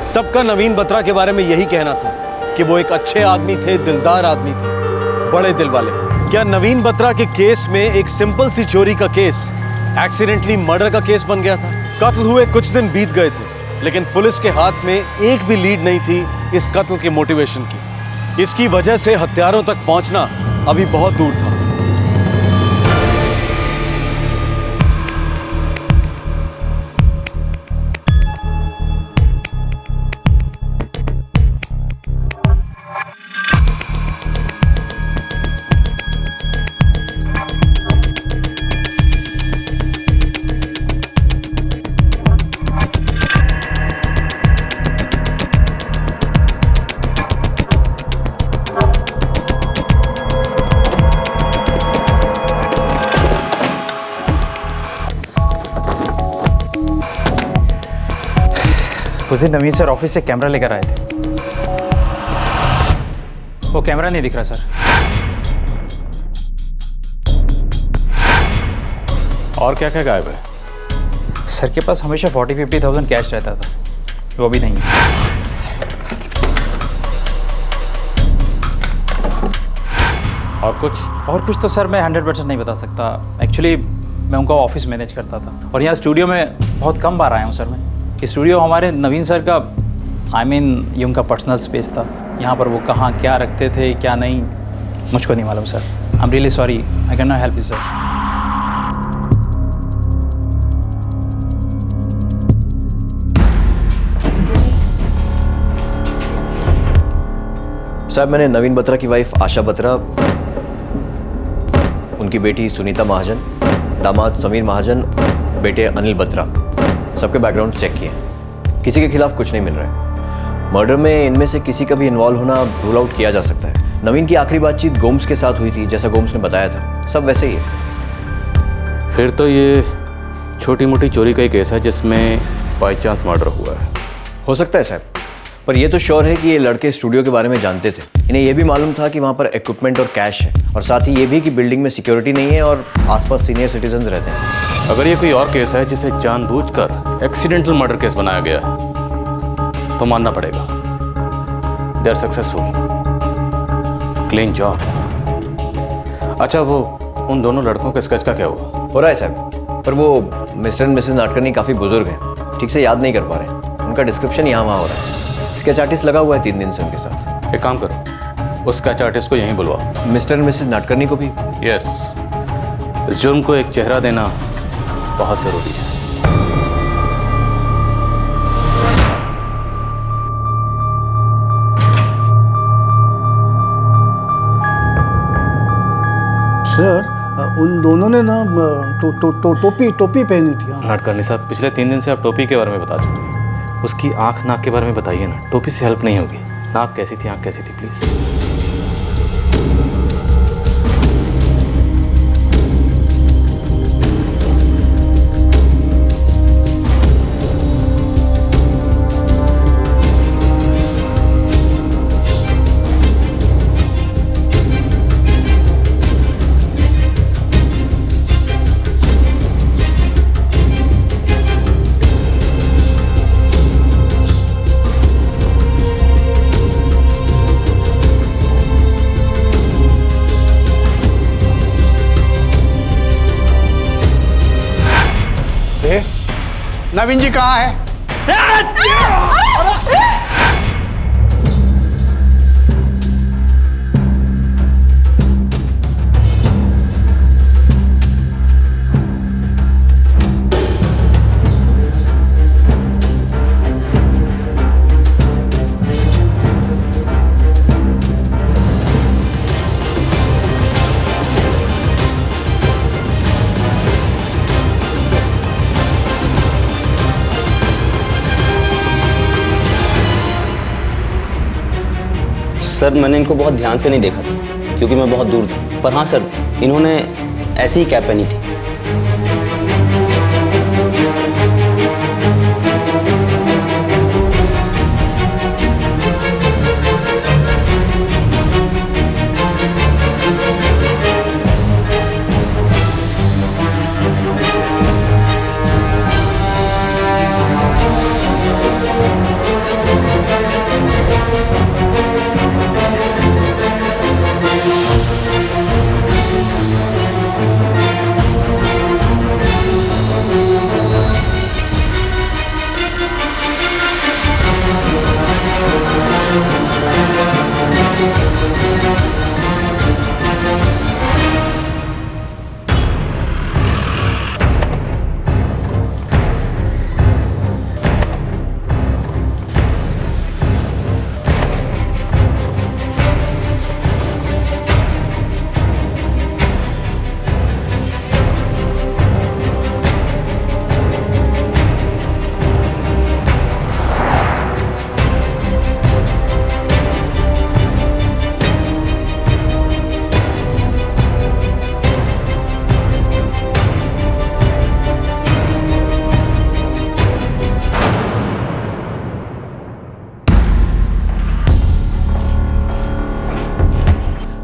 सबका नवीन बत्रा के बारे में यही कहना था कि वो एक अच्छे आदमी थे, दिलदार आदमी थे, बड़े दिल वाले। क्या नवीन बत्रा के केस में एक सिंपल सी चोरी का केस एक्सीडेंटली मर्डर का केस बन गया था। कत्ल हुए कुछ दिन बीत गए थे, लेकिन पुलिस के हाथ में एक भी लीड नहीं थी इस कत्ल के मोटिवेशन की। इसकी वजह से हत्यारों तक पहुंचना अभी बहुत दूर था। उस दिन नवीन सर ऑफिस से कैमरा लेकर आए थे। वो कैमरा नहीं दिख रहा सर। और क्या क्या गायब है? सर के पास हमेशा 40-50,000 कैश रहता था, वो भी नहीं है। और कुछ तो सर मैं 100% नहीं बता सकता। एक्चुअली मैं उनका ऑफिस मैनेज करता था और यहाँ स्टूडियो में बहुत कम बार आया हूँ सर मैं। स्टूडियो हमारे नवीन सर का ये उनका पर्सनल स्पेस था। यहाँ पर वो कहाँ क्या रखते थे क्या नहीं मुझको नहीं मालूम sir. I am really sorry, I can not help you sir. साहब मैंने नवीन बत्रा की वाइफ आशा बत्रा, उनकी बेटी सुनीता महाजन, दामाद समीर महाजन, बेटे अनिल बत्रा, सबके बैकग्राउंड चेक किए। किसी के खिलाफ कुछ नहीं मिल रहा है। मर्डर में इनमें से किसी का भी इन्वॉल्व होना रूल आउट किया जा सकता है। नवीन की आखिरी बातचीत गोम्स के साथ हुई थी, जैसा गोम्स ने बताया था, सब वैसे ही है। फिर तो ये छोटी मोटी चोरी का ही केस है जिसमें बाई चांस मर्डर हुआ है। हो सकता है साहब, पर ये तो श्योर है कि ये लड़के स्टूडियो के बारे में जानते थे। इन्हें यह भी मालूम था कि वहाँ पर इक्विपमेंट और कैश है, और साथ ही ये भी कि बिल्डिंग में सिक्योरिटी नहीं है और आसपास सीनियर सिटीजन रहते हैं। अगर ये कोई और केस है जिसे जानबूझकर एक्सीडेंटल मर्डर केस बनाया गया है तो मानना पड़ेगा they are successful, clean job. अच्छा वो उन दोनों लड़कों के स्केच का क्या हुआ? हो रहा है साहब, पर वो मिस्टर एंड मिसेस नाटकर्नी काफ़ी बुजुर्ग हैं, ठीक से याद नहीं कर पा रहे हैं। उनका डिस्क्रिप्शन यहाँ वहाँ हो रहा है। स्केच आर्टिस्ट लगा हुआ है 3 दिन से उनके साथ। एक काम करो, उस स्केच आर्टिस्ट को यहीं बुलवाओ। मिस्टर एंड मिसेस नाटकर्नी को भी? यस, इस जुर्म को एक चेहरा देना बहुत ज़रूरी है। सर उन दोनों ने ना टोपी पहनी थी। नाटकर्नी साहब, पिछले 3 दिन से आप टोपी के बारे में बता चुके हैं। उसकी आंख नाक के बारे में बताइए ना, टोपी से हेल्प नहीं होगी। नाक कैसी थी, आंख कैसी थी, प्लीज। नवीन जी कहाँ है? सर मैंने इनको बहुत ध्यान से नहीं देखा था क्योंकि मैं बहुत दूर था, पर हाँ सर इन्होंने ऐसी ही कैप पहनी थी।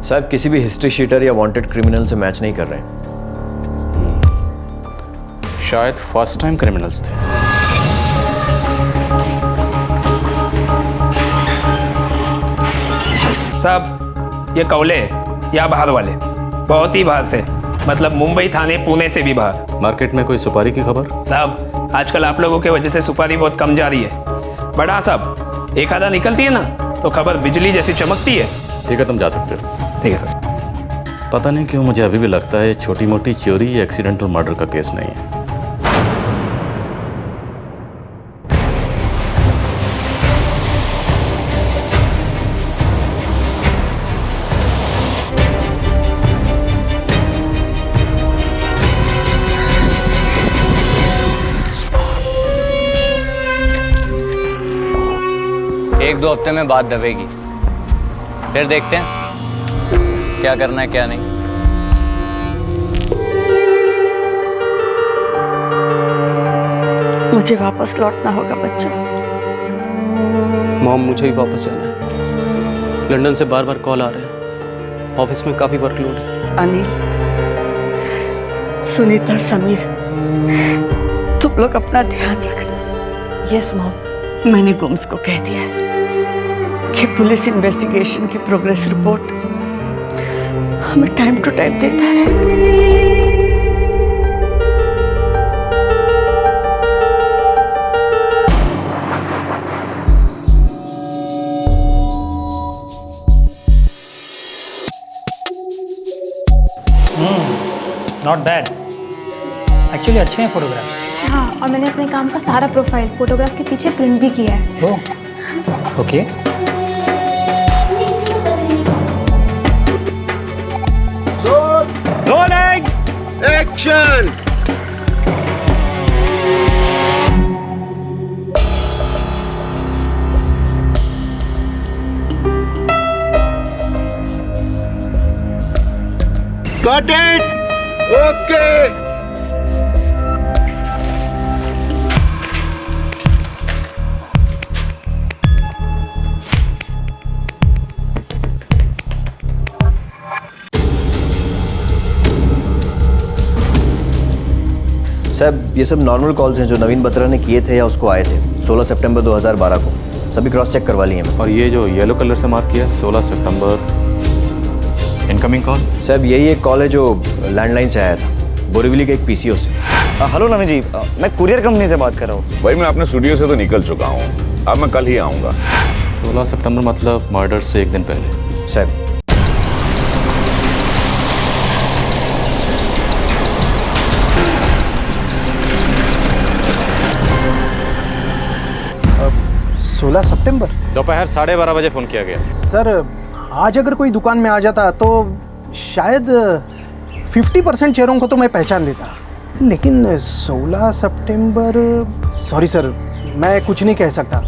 साहब किसी भी हिस्ट्री शीटर या वांटेड क्रिमिनल से मैच नहीं कर रहे हैं। शायद फर्स्ट टाइम क्रिमिनल्स थे। साहब ये कौले या बाहर वाले बहुत ही बाहर से, मतलब मुंबई थाने पुणे से भी बाहर। मार्केट में कोई सुपारी की खबर? साहब आजकल आप लोगों के वजह से सुपारी बहुत कम जा रही है। बड़ा साहब एक आधा निकलती है ना तो खबर बिजली जैसी चमकती है। ठीक है, तुम जा सकते हो। ठीक है सर। पता नहीं क्यों मुझे अभी भी लगता है छोटी मोटी चोरी या एक्सीडेंटल मर्डर का केस नहीं है। एक दो हफ्ते में बात दबेगी, फिर देखते हैं क्या करना है क्या नहीं। मुझे वापस लौटना होगा बच्चों। मॉम मुझे ही वापस जाना है। लंदन से बार बार कॉल आ रहे हैं, ऑफिस में काफी वर्कलोड है। अनिल, सुनीता, समीर, तुम लोग अपना ध्यान रखना। Yes mom. मैंने गुम्स को कह दिया है कि पुलिस इन्वेस्टिगेशन की प्रोग्रेस रिपोर्ट हमें टाइम टू टाइम देता रहे। नॉट बैड, एक्चुअली अच्छे हैं फोटोग्राफ। हाँ, और मैंने अपने काम का सारा प्रोफाइल फोटोग्राफ के पीछे प्रिंट भी किया है। Okay. Rolling action. Got it. Okay. साहब ये सब नॉर्मल कॉल्स हैं जो नवीन बत्रा ने किए थे या उसको आए थे 16 सितंबर 2012 को। सभी क्रॉस चेक करवा लिए हैं। और ये जो येलो कलर से मार्क किया 16 सितंबर इनकमिंग कॉल? साहब यही एक कॉल है जो लैंडलाइन से आया था, बोरीवली के एक पीसीओ से। हेलो नवीन जी, मैं कुरियर कंपनी से बात कर रहा हूँ। भाई मैं अपने स्टूडियो से तो निकल चुका हूँ, अब मैं कल ही आऊँगा। 16 सितंबर मतलब मर्डर से एक दिन पहले। साहब सोलह सितंबर दोपहर 12:30 बजे फोन किया गया। सर आज अगर कोई दुकान में आ जाता तो शायद 50% चेहरों को तो मैं पहचान लेता, लेकिन 16 सितंबर सॉरी सर, मैं कुछ नहीं कह सकता।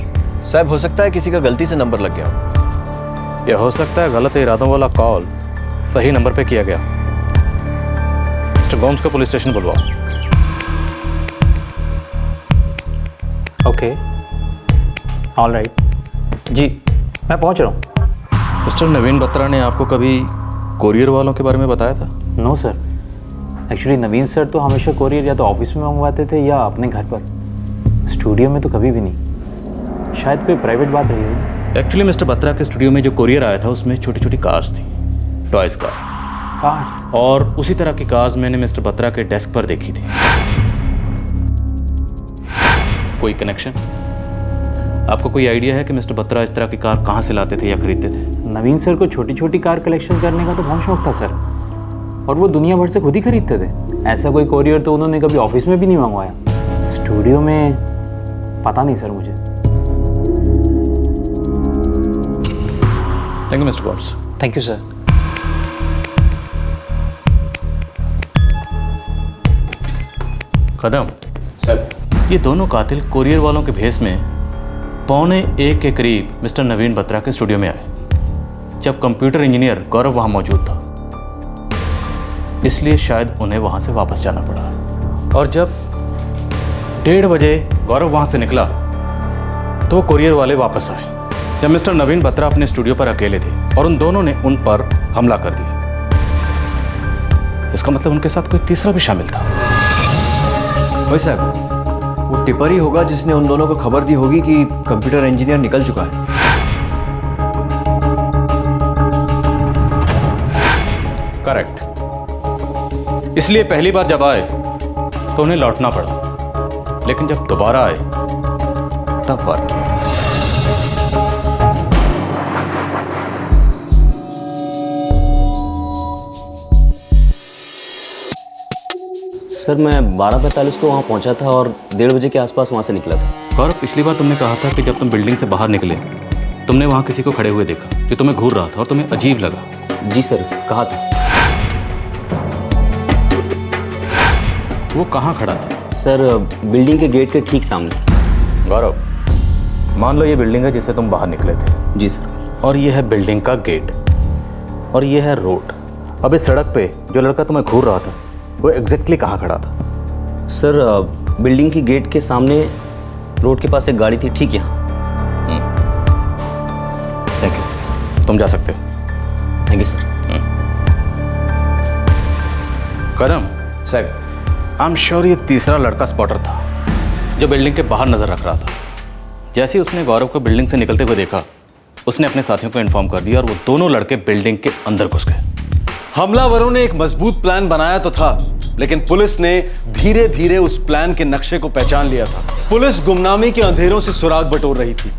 साहब हो सकता है किसी का गलती से नंबर लग गया हो। यह हो सकता है गलत इरादों वाला कॉल सही नंबर पे किया गया। मिस्टर गोम्स को पुलिस स्टेशन बुलवाओ। ओके, ऑल राइट जी, मैं पहुंच रहा हूँ। मिस्टर नवीन बत्रा ने आपको कभी कोरियर वालों के बारे में बताया था? नो सर, एक्चुअली नवीन सर तो हमेशा कोरियर या तो ऑफिस में मंगवाते थे या अपने घर पर, स्टूडियो में तो कभी भी नहीं। शायद कोई प्राइवेट बात रही होगी। एक्चुअली मिस्टर बत्रा के स्टूडियो में जो कोरियर आया था उसमें छोटी छोटी कार्स थी, टॉयज कार्स, और उसी तरह की कार्स मैंने मिस्टर बत्रा के डेस्क पर देखी थी। कोई कनेक्शन? आपको कोई आइडिया है कि मिस्टर बत्रा इस तरह की कार कहाँ से लाते थे या खरीदते थे? नवीन सर को छोटी छोटी कार कलेक्शन करने का तो बहुत शौक था सर, और वो दुनिया भर से खुद ही खरीदते थे। ऐसा कोई कोरियर तो उन्होंने कभी ऑफिस में भी नहीं मंगवाया। स्टूडियो में पता नहीं सर मुझे। Thank you mister Gomes. Thank you sir. Kadam sir, ये दोनों कातिल कोरियर वालों के भेस में 12:45 के करीब मिस्टर नवीन बत्रा के स्टूडियो में आए, जब कंप्यूटर इंजीनियर गौरव वहां मौजूद था। इसलिए शायद उन्हें वहां से वापस जाना पड़ा। और जब 1:30 बजे गौरव वहां से निकला तो कोरियर वाले वापस आए। जब मिस्टर नवीन बत्रा अपने स्टूडियो पर अकेले थे और उन दोनों ने उन पर हमला कर दिया। इसका मतलब उनके साथ कोई तीसरा भी शामिल था। भाई साहब, वो टिपर ही होगा जिसने उन दोनों को खबर दी होगी कि कंप्यूटर इंजीनियर निकल चुका है। करेक्ट। इसलिए पहली बार जब आए तो उन्हें लौटना पड़ा, लेकिन जब दोबारा आए तब वार किया। सर मैं 12:45 को वहाँ पहुँचा था और 1:30 बजे के आसपास वहाँ से निकला था। गौरव, पिछली बार तुमने कहा था कि जब तुम बिल्डिंग से बाहर निकले तुमने वहाँ किसी को खड़े हुए देखा जो तुम्हें घूर रहा था और तुम्हें अजीब लगा। जी सर, कहा था। वो कहाँ खड़ा था? सर बिल्डिंग के गेट के ठीक सामने। गौरव, मान लो ये बिल्डिंग है जिससे तुम बाहर निकले थे। जी सर। और ये है बिल्डिंग का गेट और ये है रोड। अब इस सड़क पे जो लड़का तुम्हें घूर रहा था वो एग्जैक्टली कहाँ खड़ा था? सर बिल्डिंग की गेट के सामने रोड के पास एक गाड़ी थी, ठीक यहाँ। थैंक यू, तुम जा सकते हो। Thank you sir. कदम साहब, आई एम श्योर ये तीसरा लड़का स्पॉटर था जो बिल्डिंग के बाहर नजर रख रहा था। जैसे ही उसने गौरव को बिल्डिंग से निकलते हुए देखा उसने अपने साथियों को इन्फॉर्म कर दिया और वो दोनों लड़के बिल्डिंग के अंदर घुस गए। हमलावरों ने एक मजबूत प्लान बनाया तो था, लेकिन पुलिस ने धीरे धीरे उस प्लान के नक्शे को पहचान लिया था। पुलिस गुमनामी के अंधेरों से सुराग बटोर रही थी,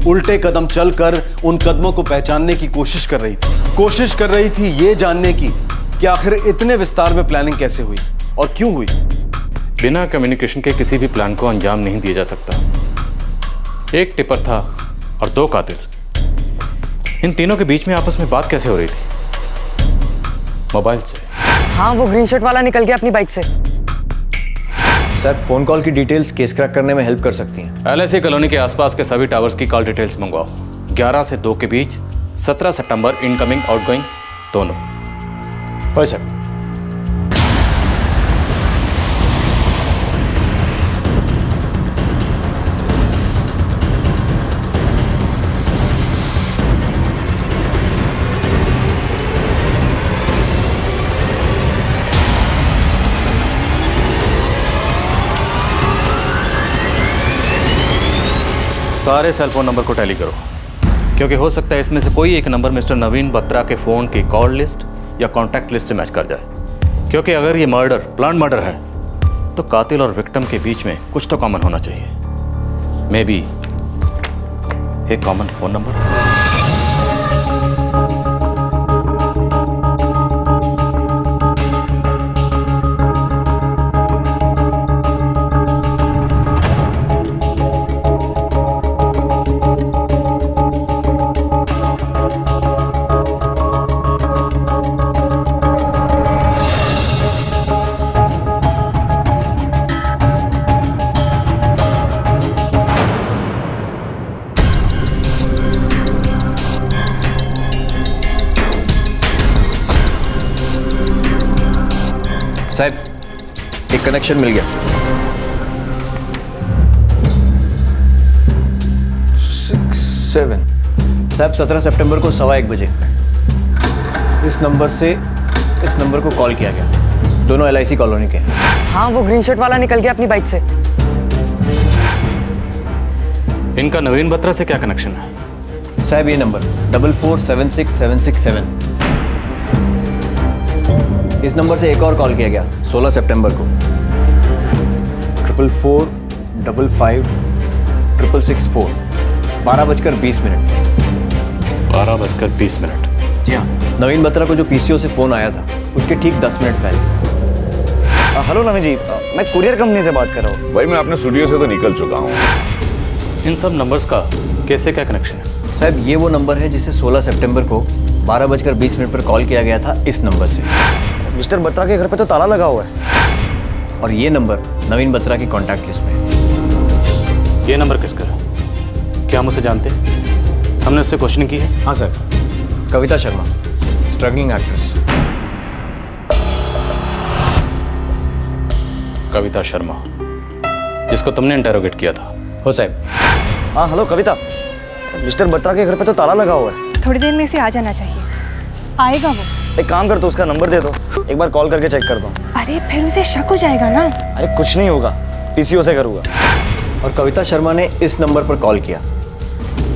उल्टे कदम चलकर उन कदमों को पहचानने की कोशिश कर रही थी ये जानने की कि आखिर इतने विस्तार में प्लानिंग कैसे हुई और क्यों हुई। बिना कम्युनिकेशन के किसी भी प्लान को अंजाम नहीं दिया जा सकता। एक टिपर था और 2 कातिल। इन तीनों के बीच में आपस में बात कैसे हो रही थी? मोबाइल से। हाँ, वो ग्रीन शर्ट वाला निकल गया अपनी बाइक से। सर फोन कॉल की डिटेल्स केस क्रैक करने में हेल्प कर सकती हैं। LIC कॉलोनी के आसपास के सभी टावर्स की कॉल डिटेल्स मंगवाओ। 11 से 2 के बीच 17 सितंबर इनकमिंग आउटगोइंग दोनों। हो सर। सारे सेल फोन नंबर को टैली करो, क्योंकि हो सकता है इसमें से कोई एक नंबर मिस्टर नवीन बत्रा के फ़ोन की कॉल लिस्ट या कॉन्टैक्ट लिस्ट से मैच कर जाए। क्योंकि अगर ये मर्डर प्लान मर्डर है तो कातिल और विक्टिम के बीच में कुछ तो कॉमन होना चाहिए। मे बी एक कॉमन फ़ोन नंबर। साहब, एक कनेक्शन मिल गया। 6, 7 साहब, 17 सितंबर को 1:15 बजे इस नंबर से इस नंबर को कॉल किया गया। दोनों LIC कॉलोनी के। हाँ, वो ग्रीन शर्ट वाला निकल गया अपनी बाइक से। इनका नवीन बत्रा से क्या कनेक्शन है? साहब ये नंबर 4476767। इस नंबर से एक और कॉल किया गया 16 सितंबर को 444556664 12:20 मिनट। 12:20। जी हाँ, नवीन बत्रा को जो PCO से फ़ोन आया था उसके ठीक 10 मिनट पहले। हेलो नवीन जी, मैं कुरियर कंपनी से बात कर रहा हूँ। भाई मैं अपने स्टूडियो से तो निकल चुका हूँ। इन सब नंबर्स का कैसे क्या कनेक्शन है? साहब ये वो नंबर है जिसे 16 सितंबर को 12:20 पर कॉल किया गया था इस नंबर से। मिस्टर बत्रा के घर पे तो ताला लगा हुआ है। और ये नंबर नवीन बत्रा की कॉन्टैक्ट लिस्ट में है। ये नंबर किसका है? क्या हम उसे जानते हैं? हमने उससे क्वेश्चनिंग की है? हाँ sir, Kavita Sharma, struggling actress. Kavita Sharma, जिसको तुमने इंटेरोगेट किया था। हो साहब। हाँ हेलो कविता, मिस्टर बत्रा के घर पे तो ताला लगा हुआ है। थोड़ी देर में इसे आ जाना चाहिए। आएगा वो। एक काम कर, तो उसका नंबर दे दो, एक बार कॉल करके चेक कर दो। अरे फिर उसे शक हो जाएगा ना। अरे कुछ नहीं होगा, पीसीओ से करूँगा। और कविता शर्मा ने इस नंबर पर कॉल किया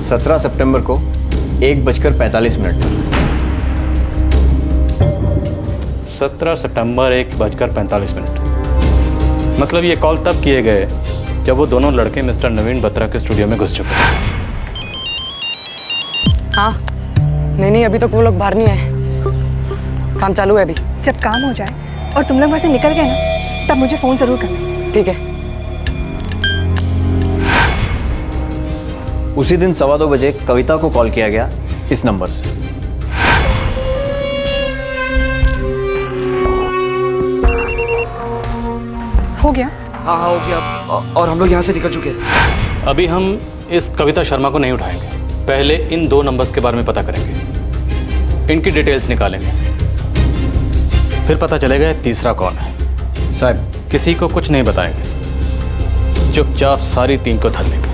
17 सितंबर को 1:45 पर। 17 सितंबर 1:45। मतलब ये कॉल तब किए गए जब वो दोनों लड़के मिस्टर नवीन बत्रा के स्टूडियो में घुस चुके हैं। हाँ, नहीं अभी तक वो लोग बाहर नहीं आए, काम चालू है अभी। जब काम हो जाए और तुम लोग वहाँ से निकल गए ना, तब मुझे फ़ोन ज़रूर करना। ठीक है। उसी दिन 2:15 बजे कविता को कॉल किया गया इस नंबर से। हो गया? हाँ हो गया, और हम लोग यहाँ से निकल चुके हैं। अभी हम इस कविता शर्मा को नहीं उठाएंगे, पहले इन 2 नंबर्स के बारे में पता करेंगे, इनकी डिटेल्स निकालेंगे, फिर पता चलेगा तीसरा कौन है। साहब किसी को कुछ नहीं बताएंगे, चुपचाप सारी टीम को धर लेंगे।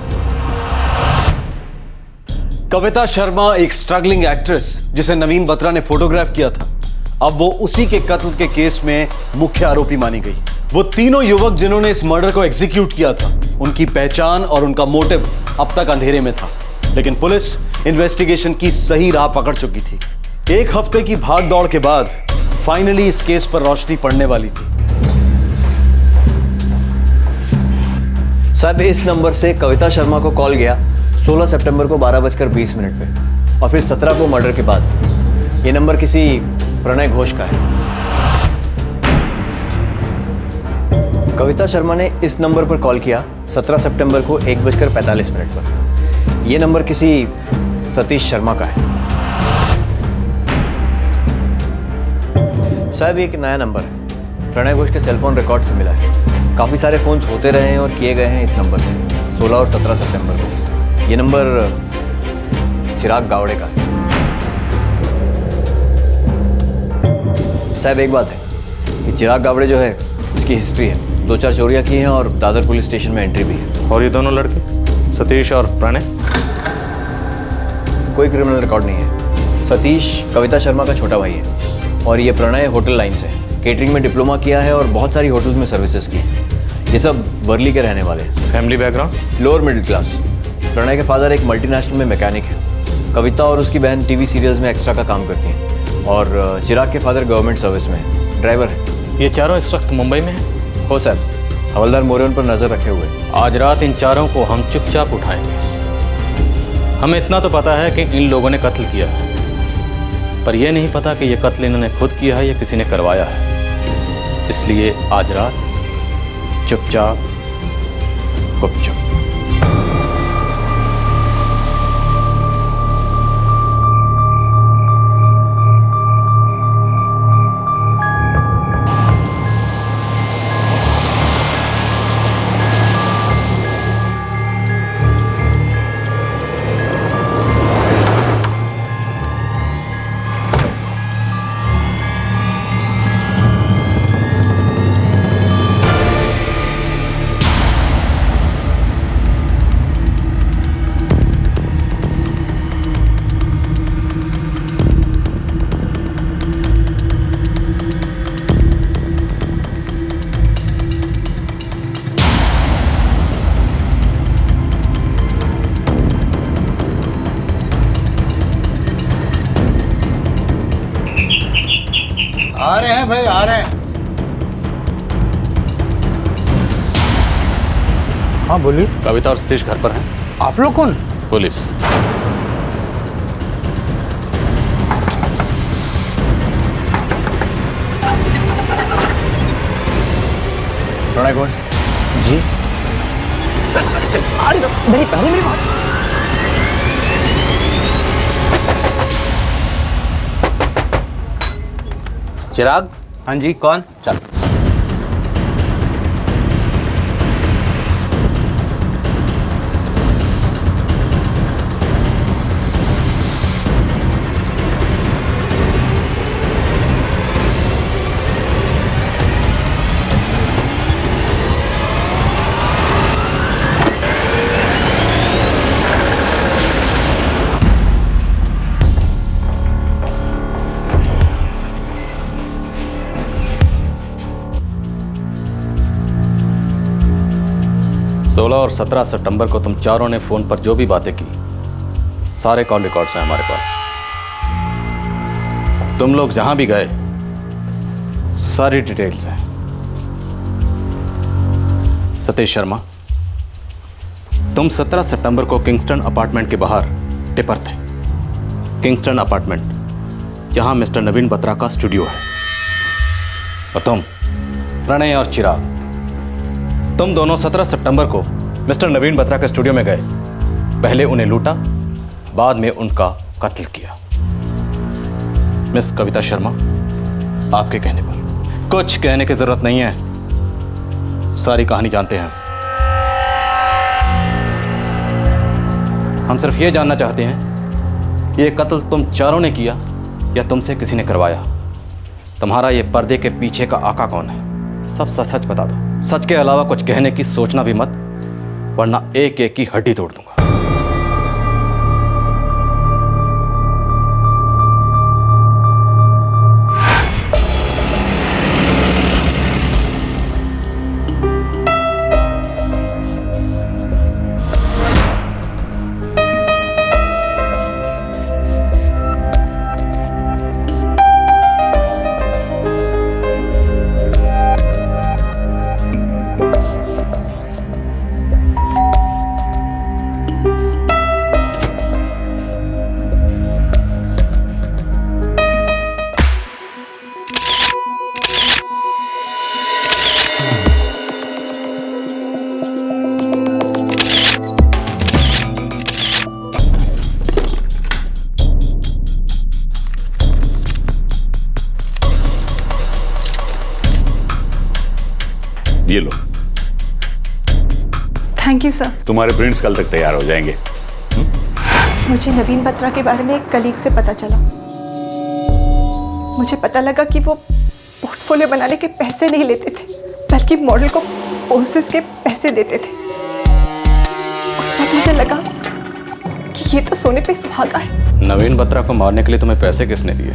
कविता शर्मा एक स्ट्रगलिंग एक्ट्रेस जिसे नवीन बत्रा ने फोटोग्राफ किया था, अब वो उसी के कत्ल के केस में मुख्य आरोपी मानी गई। वो तीनों युवक जिन्होंने इस मर्डर को एग्जीक्यूट किया था, उनकी पहचान और उनका मोटिव अब तक अंधेरे में था, लेकिन पुलिस इन्वेस्टिगेशन की सही राह पकड़ चुकी थी। 1 हफ्ते की भाग दौड़ के बाद फाइनली इस केस पर रोशनी पड़ने वाली थी। साहब इस नंबर से कविता शर्मा को कॉल गया 16 सितंबर को 12:20 पे, और फिर 17 को मर्डर के बाद। ये नंबर किसी प्रणय घोष का है। कविता शर्मा ने इस नंबर पर कॉल किया 17 सितंबर को 1:45 पर। यह नंबर किसी सतीश शर्मा का है। साहब एक नया नंबर है, प्रणय घोष के सेलफोन रिकॉर्ड से मिला है। काफ़ी सारे फ़ोन्स होते रहे हैं और किए गए हैं इस नंबर से 16 और 17 सितंबर को। ये नंबर चिराग गावड़े का है। साहब एक बात है कि चिराग गावड़े जो है, इसकी हिस्ट्री है, 2-4 चोरियां की हैं और दादर पुलिस स्टेशन में एंट्री भी है। और ये दोनों लड़के सतीश और प्रणय? कोई क्रिमिनल रिकॉर्ड नहीं है। सतीश कविता शर्मा का छोटा भाई है और ये प्रणय होटल लाइन से है। केटरिंग में डिप्लोमा किया है और बहुत सारी होटल्स में सर्विसेज की है। ये सब वर्ली के रहने वाले हैं। Family background? Lower middle class. Pranay के फादर एक मल्टीनेशनल में मैकेनिक है। कविता और उसकी बहन टीवी सीरियल्स में एक्स्ट्रा का काम करती हैं और चिराग के फादर गवर्नमेंट सर्विस में है, ड्राइवर है। ये चारों इस वक्त मुंबई में हैं? हो साहब, हवलदार मोरे उन पर नजर रखे हुए। आज रात इन चारों को हम चुपचाप उठाएंगे। हमें इतना तो पता है कि इन लोगों ने कत्ल किया है, पर यह नहीं पता कि यह कत्ल इन्होंने खुद किया है या किसी ने करवाया है। इसलिए आज रात चुपचाप गुपचुप। आ रहे हैं भाई, आ रहे हैं। हाँ बोलिए। कविता और सतीश घर पर हैं। आप लोग कौन? पुलिस। प्रणय घोष जी। अरे मेरी बात। चिराग? हाँ जी, कौन? चल। 16 और 17 सितंबर को तुम चारों ने फोन पर जो भी बातें की, सारे कॉल रिकॉर्ड्स हैं हमारे पास। तुम लोग जहां भी गए, सारी डिटेल्स हैं। सतीश शर्मा, तुम 17 सितंबर को किंगस्टन अपार्टमेंट के बाहर टिपर थे। किंगस्टन अपार्टमेंट, जहां मिस्टर नवीन बत्रा का स्टूडियो है। और तुम प्रणय और चिराग, तुम दोनों 17 सितंबर को मिस्टर नवीन बत्रा के स्टूडियो में गए। पहले उन्हें लूटा, बाद में उनका कत्ल किया। मिस कविता शर्मा, आपके कहने पर कुछ कहने की जरूरत नहीं है, सारी कहानी जानते हैं। हम सिर्फ ये जानना चाहते हैं, ये कत्ल तुम चारों ने किया या तुमसे किसी ने करवाया? तुम्हारा ये पर्दे के पीछे का आका कौन है? सब सच सच बता दो। सच के अलावा कुछ कहने की सोचना भी मत, वरना एक एक की हड्डी तोड़ दूंगा। ये लो। Thank you sir. तुम्हारे प्रिंट्स कल तक तैयार हो जाएंगे। मुझे नवीन बत्रा के बारे में एक कलीग से पता चला। मुझे पता लगा कि वो पोर्टफोलियो बनाने के पैसे नहीं लेते थे, बल्कि मॉडल को पोसेस के पैसे देते थे। उस वक्त मुझे लगा कि ये तो सोने पे सुहागा है। नवीन बत्रा को मारने के लिए तुम्हें पैसे किसने दिए?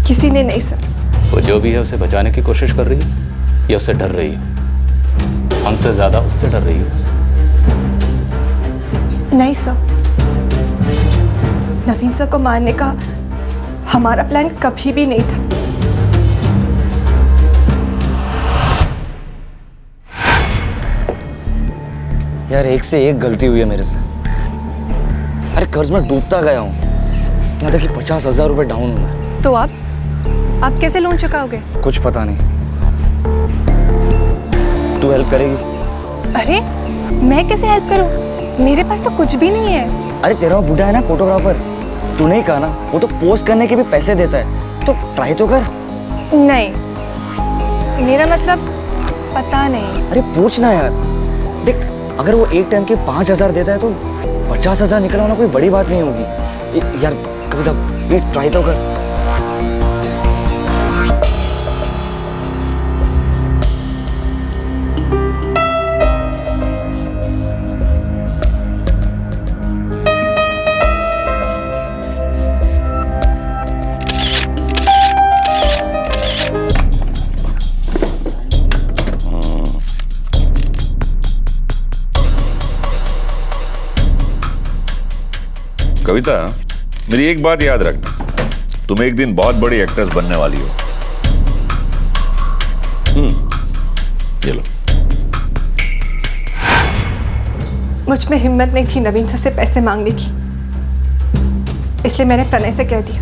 किसी ने नहीं सर। वो जो भी है उसे बचाने की कोशिश कर रही है या उससे डर रही हो? हमसे ज्यादा उससे डर रही हो। नहीं सर, नवीन सर को मारने का हमारा प्लान कभी भी नहीं था। यार एक से एक गलती हुई है मेरे से। अरे कर्ज में डूबता गया हूँ, यहाँ तक कि 50,000 रुपये डाउन हूँ मैं। तो आप कैसे लोन चुकाओगे? कुछ पता नहीं। तू हेल्प करेगी? अरे मैं कैसे हेल्प करूं? मेरे पास तो कुछ भी नहीं है। अरे तेरा वो बूढ़ा है ना फोटोग्राफर, तूने ही कहा ना वो तो पोस्ट करने के भी पैसे देता है, तो ट्राई तो कर। नहीं, मेरा मतलब पता नहीं। अरे पूछ ना यार। देख अगर वो एक टाइम के 5,000 देता है तो 50,000 निकलवाना कोई बड़ी बात नहीं होगी। यार कविता प्लीज ट्राई तो कर। कविता, मेरी एक बात याद रखना, तुम एक दिन बहुत बड़ी एक्ट्रेस बनने वाली हो। ये लो। मुझ में हिम्मत नहीं थी नवीन सर से पैसे मांगने की, इसलिए मैंने प्रणय से कह दिया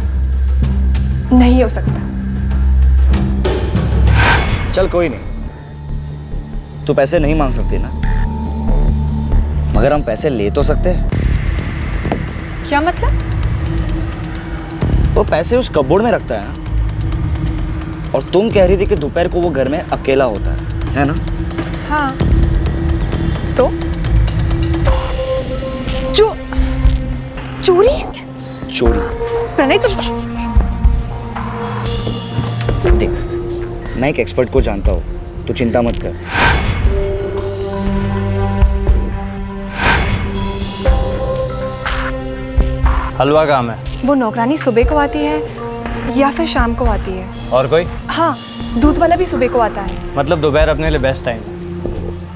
नहीं हो सकता। चल कोई नहीं, तू पैसे नहीं मांग सकती ना, मगर हम पैसे ले तो सकते हैं। क्या मतलब? वो पैसे उस कपबोर्ड में रखता है ना, और तुम कह रही थी कि दोपहर को वो घर में अकेला होता है ना? हाँ तो चोरी? चोरी? प्रणय तुम देख, मैं एक एक्सपर्ट को जानता हूँ, तू चिंता मत कर। हलवा काम है। वो नौकरानी सुबह को आती है या फिर शाम को आती है? और कोई? हाँ, दूध वाला भी सुबह को आता है। मतलब दोपहर अपने लिए बेस्ट टाइम है।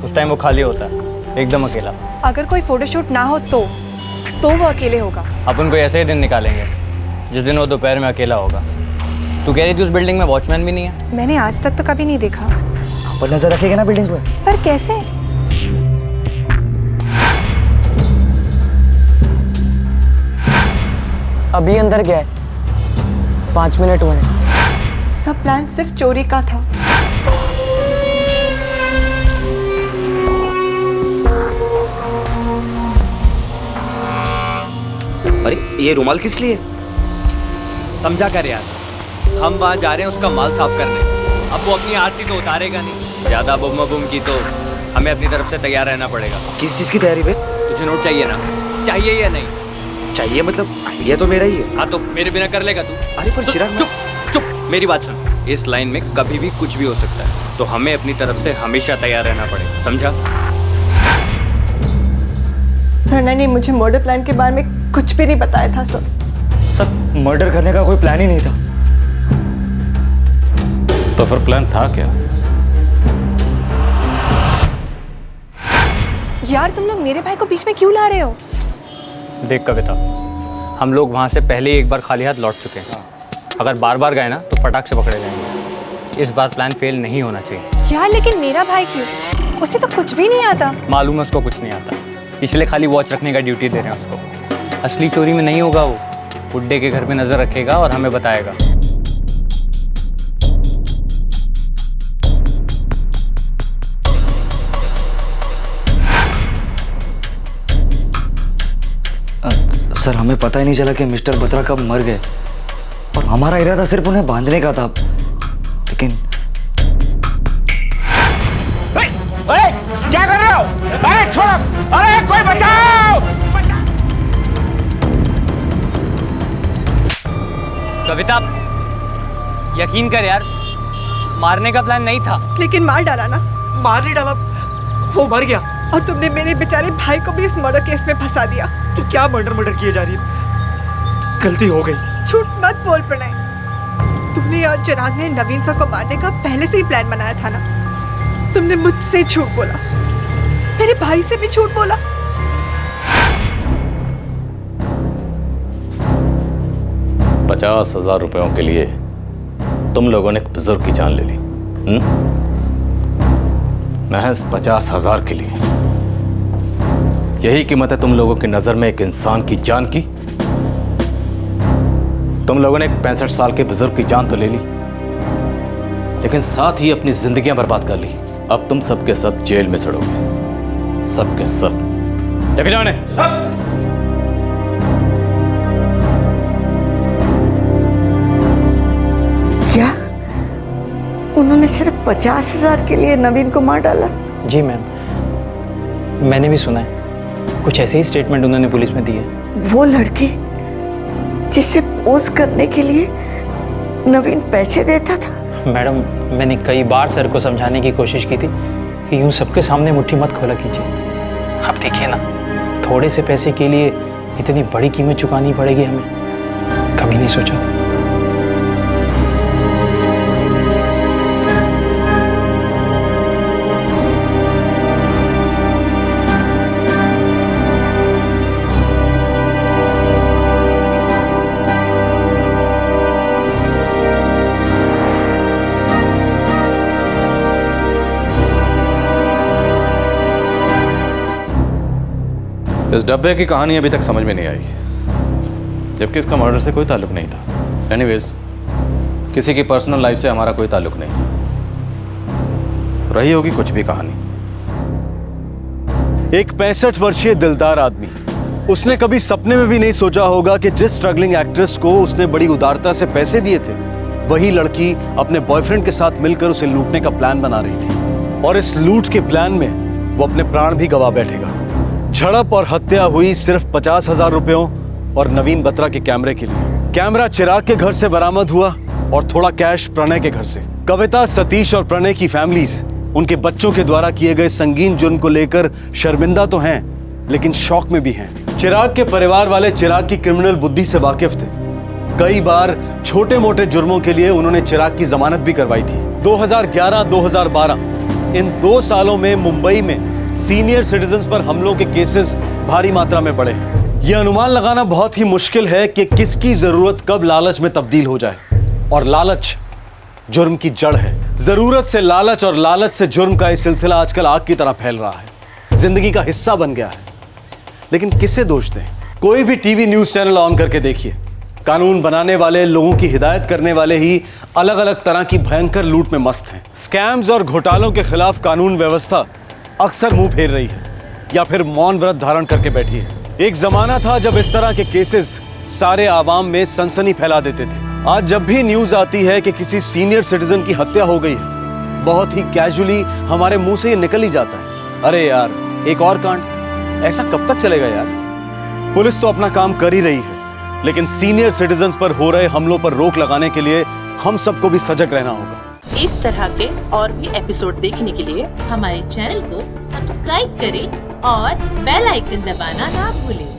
उस टाइम वो खाली होता है, एकदम अकेला। अगर कोई फोटोशूट ना हो तो वो अकेले होगा। अपन कोई ऐसे ही दिन निकालेंगे जिस दिन वो दोपहर में अकेला होगा। तू कह रही थी उस बिल्डिंग में वॉचमैन भी नहीं है? मैंने आज तक तो कभी नहीं देखा। पर नजर रखेगा ना बिल्डिंग पे। पर कैसे? अभी अंदर गया है, 5 मिनट हुए हैं। सब प्लान सिर्फ चोरी का था। अरे ये रुमाल किस लिए? समझा कर यार, हम वहाँ जा रहे हैं उसका माल साफ करने। अब वो अपनी आरती तो उतारेगा नहीं, ज्यादा बुम बुम की तो हमें अपनी तरफ से तैयार रहना पड़ेगा। किस चीज की तैयारी बे? तुझे नोट चाहिए ना? चाहिए या नहीं? चाहिए मतलब आइडिया तो मेरा ही है। हाँ तो मेरे बिना कर लेगा तू? अरे पर चिराग चुप चुप, मेरी बात सुन। इस लाइन में कभी भी कुछ भी हो सकता है, तो हमें अपनी तरफ से हमेशा तैयार रहना पड़ेगा, समझा? प्रणय ने मुझे मर्डर प्लान के बारे में कुछ भी नहीं बताया था सर। मर्डर करने का कोई प्लान ही नहीं था। तो फिर प्लान था क्या? यार तुम लोग मेरे भाई को बीच में क्यों ला रहे हो? देख कविता, हम लोग वहाँ से पहले ही एक बार खाली हाथ लौट चुके हैं। अगर बार बार गए ना तो फटाक से पकड़े जाएंगे। इस बार प्लान फेल नहीं होना चाहिए। यार लेकिन मेरा भाई क्यों? उसे तो कुछ भी नहीं आता। मालूम है उसको कुछ नहीं आता, इसलिए खाली वॉच रखने का ड्यूटी दे रहे हैं उसको। असली चोरी में नहीं होगा वो, बुड्ढे के घर में नजर रखेगा और हमें बताएगा। सर हमें पता ही नहीं चला कि मिस्टर बत्रा कब मर गए, और हमारा इरादा सिर्फ उन्हें बांधने का था। लेकिन क्या कर रहे हो? अरे छोड़ो! अरे कोई बचाओ! कविता, यकीन कर यार, मारने का प्लान नहीं था। लेकिन मार डाला ना। मार नहीं डाला, वो मर गया। और तुमने मेरे बेचारे भाई को भी इस मर्डर केस में फंसा दिया। तो क्या मर्डर किए जा रही है? गलती हो गई। झूठ मत बोल प्रणय। तुमने और चिराग ने नवीन सर को मारने का पहले से ही प्लान बनाया था ना। तुमने मुझसे झूठ बोला, मेरे भाई से भी झूठ बोला। ₹50,000 के लिए तुम लोगों ने एक बुजुर्ग की जान ले ली। महज 50,000 के लिए। यही कीमत है तुम लोगों की नजर में एक इंसान की जान की। तुम लोगों ने एक 65 साल के बुजुर्ग की जान तो ले ली, लेकिन साथ ही अपनी जिंदगियां बर्बाद कर ली। अब तुम सबके सब जेल में सड़ोगे, सबके सब। लेके जाओ इन्हें। क्या उन्होंने सिर्फ 50,000 के लिए नवीन को मार डाला? जी मैम, मैंने भी सुना है, कुछ ऐसे ही स्टेटमेंट उन्होंने पुलिस में दिए। वो लड़की जिसे पोज करने के लिए नवीन पैसे देता था? मैडम, मैंने कई बार सर को समझाने की कोशिश की थी कि यूं सबके सामने मुट्ठी मत खोला कीजिए। आप देखिए ना, थोड़े से पैसे के लिए इतनी बड़ी कीमत चुकानी पड़ेगी हमें, कभी नहीं सोचा था। इस डब्बे की कहानी अभी तक समझ में नहीं आई, जबकि इसका मर्डर से कोई ताल्लुक नहीं था। एनीवेज, किसी की पर्सनल लाइफ से हमारा कोई ताल्लुक नहीं। रही होगी कुछ भी कहानी। एक 65 वर्षीय दिलदार आदमी, उसने कभी सपने में भी नहीं सोचा होगा कि जिस स्ट्रगलिंग एक्ट्रेस को उसने बड़ी उदारता से पैसे दिए थे, वही लड़की अपने बॉयफ्रेंड के साथ मिलकर उसे लूटने का प्लान बना रही थी। और इस लूट के प्लान में वो अपने प्राण भी गवा बैठेगा। झड़प और हत्या हुई सिर्फ 50,000 रुपयों और नवीन बत्रा के कैमरे के लिए। कैमरा चिराग के घर से बरामद हुआ और थोड़ा कैश प्रणय के घर से। कविता, सतीश और प्रणय की फैमिलीज उनके बच्चों के द्वारा किए गए संगीन जुर्म को लेकर शर्मिंदा तो हैं, लेकिन शौक में भी हैं। चिराग के परिवार वाले चिराग की क्रिमिनल बुद्धि से वाकिफ थे। कई बार छोटे मोटे जुर्मों के लिए उन्होंने चिराग की जमानत भी करवाई थी। 2011-2012 इन 2 सालों में मुंबई में सीनियर सिटीजन्स पर हमलों के केसेस भारी मात्रा में बढ़े। यह अनुमान लगाना बहुत ही मुश्किल है कि किसकी जरूरत कब लालच में तब्दील हो जाए, और लालच जुर्म की जड़ है। जरूरत से लालच और लालच से जुर्म का यह सिलसिला आजकल आग की तरह फैल रहा है, जिंदगी का हिस्सा बन गया है। लेकिन किसे दोष दें? कोई भी टीवी न्यूज चैनल ऑन करके देखिए, कानून बनाने वाले, लोगों की हिदायत करने वाले ही अलग अलग तरह की भयंकर लूट में मस्त हैं। स्कैम्स और घोटालों के खिलाफ कानून व्यवस्था अक्सर मुंह फेर रही है या फिर मौन व्रत धारण करके बैठी है। एक जमाना था जब इस तरह के केसेस सारे आवाम में सनसनी फैला देते थे। आज जब भी न्यूज आती है कि किसी सीनियर सिटीजन की हत्या हो गई है, बहुत ही कैजुअली हमारे मुंह से ये निकल ही जाता है, अरे यार एक और कांड। ऐसा कब तक चलेगा यार? पुलिस तो अपना काम कर ही रही है, लेकिन सीनियर सिटीजन्स पर हो रहे हमलों पर रोक लगाने के लिए हम सबको भी सजग रहना होगा। इस तरह के और भी एपिसोड देखने के लिए हमारे चैनल को सब्सक्राइब करें और बेल आइकन दबाना ना भूलें।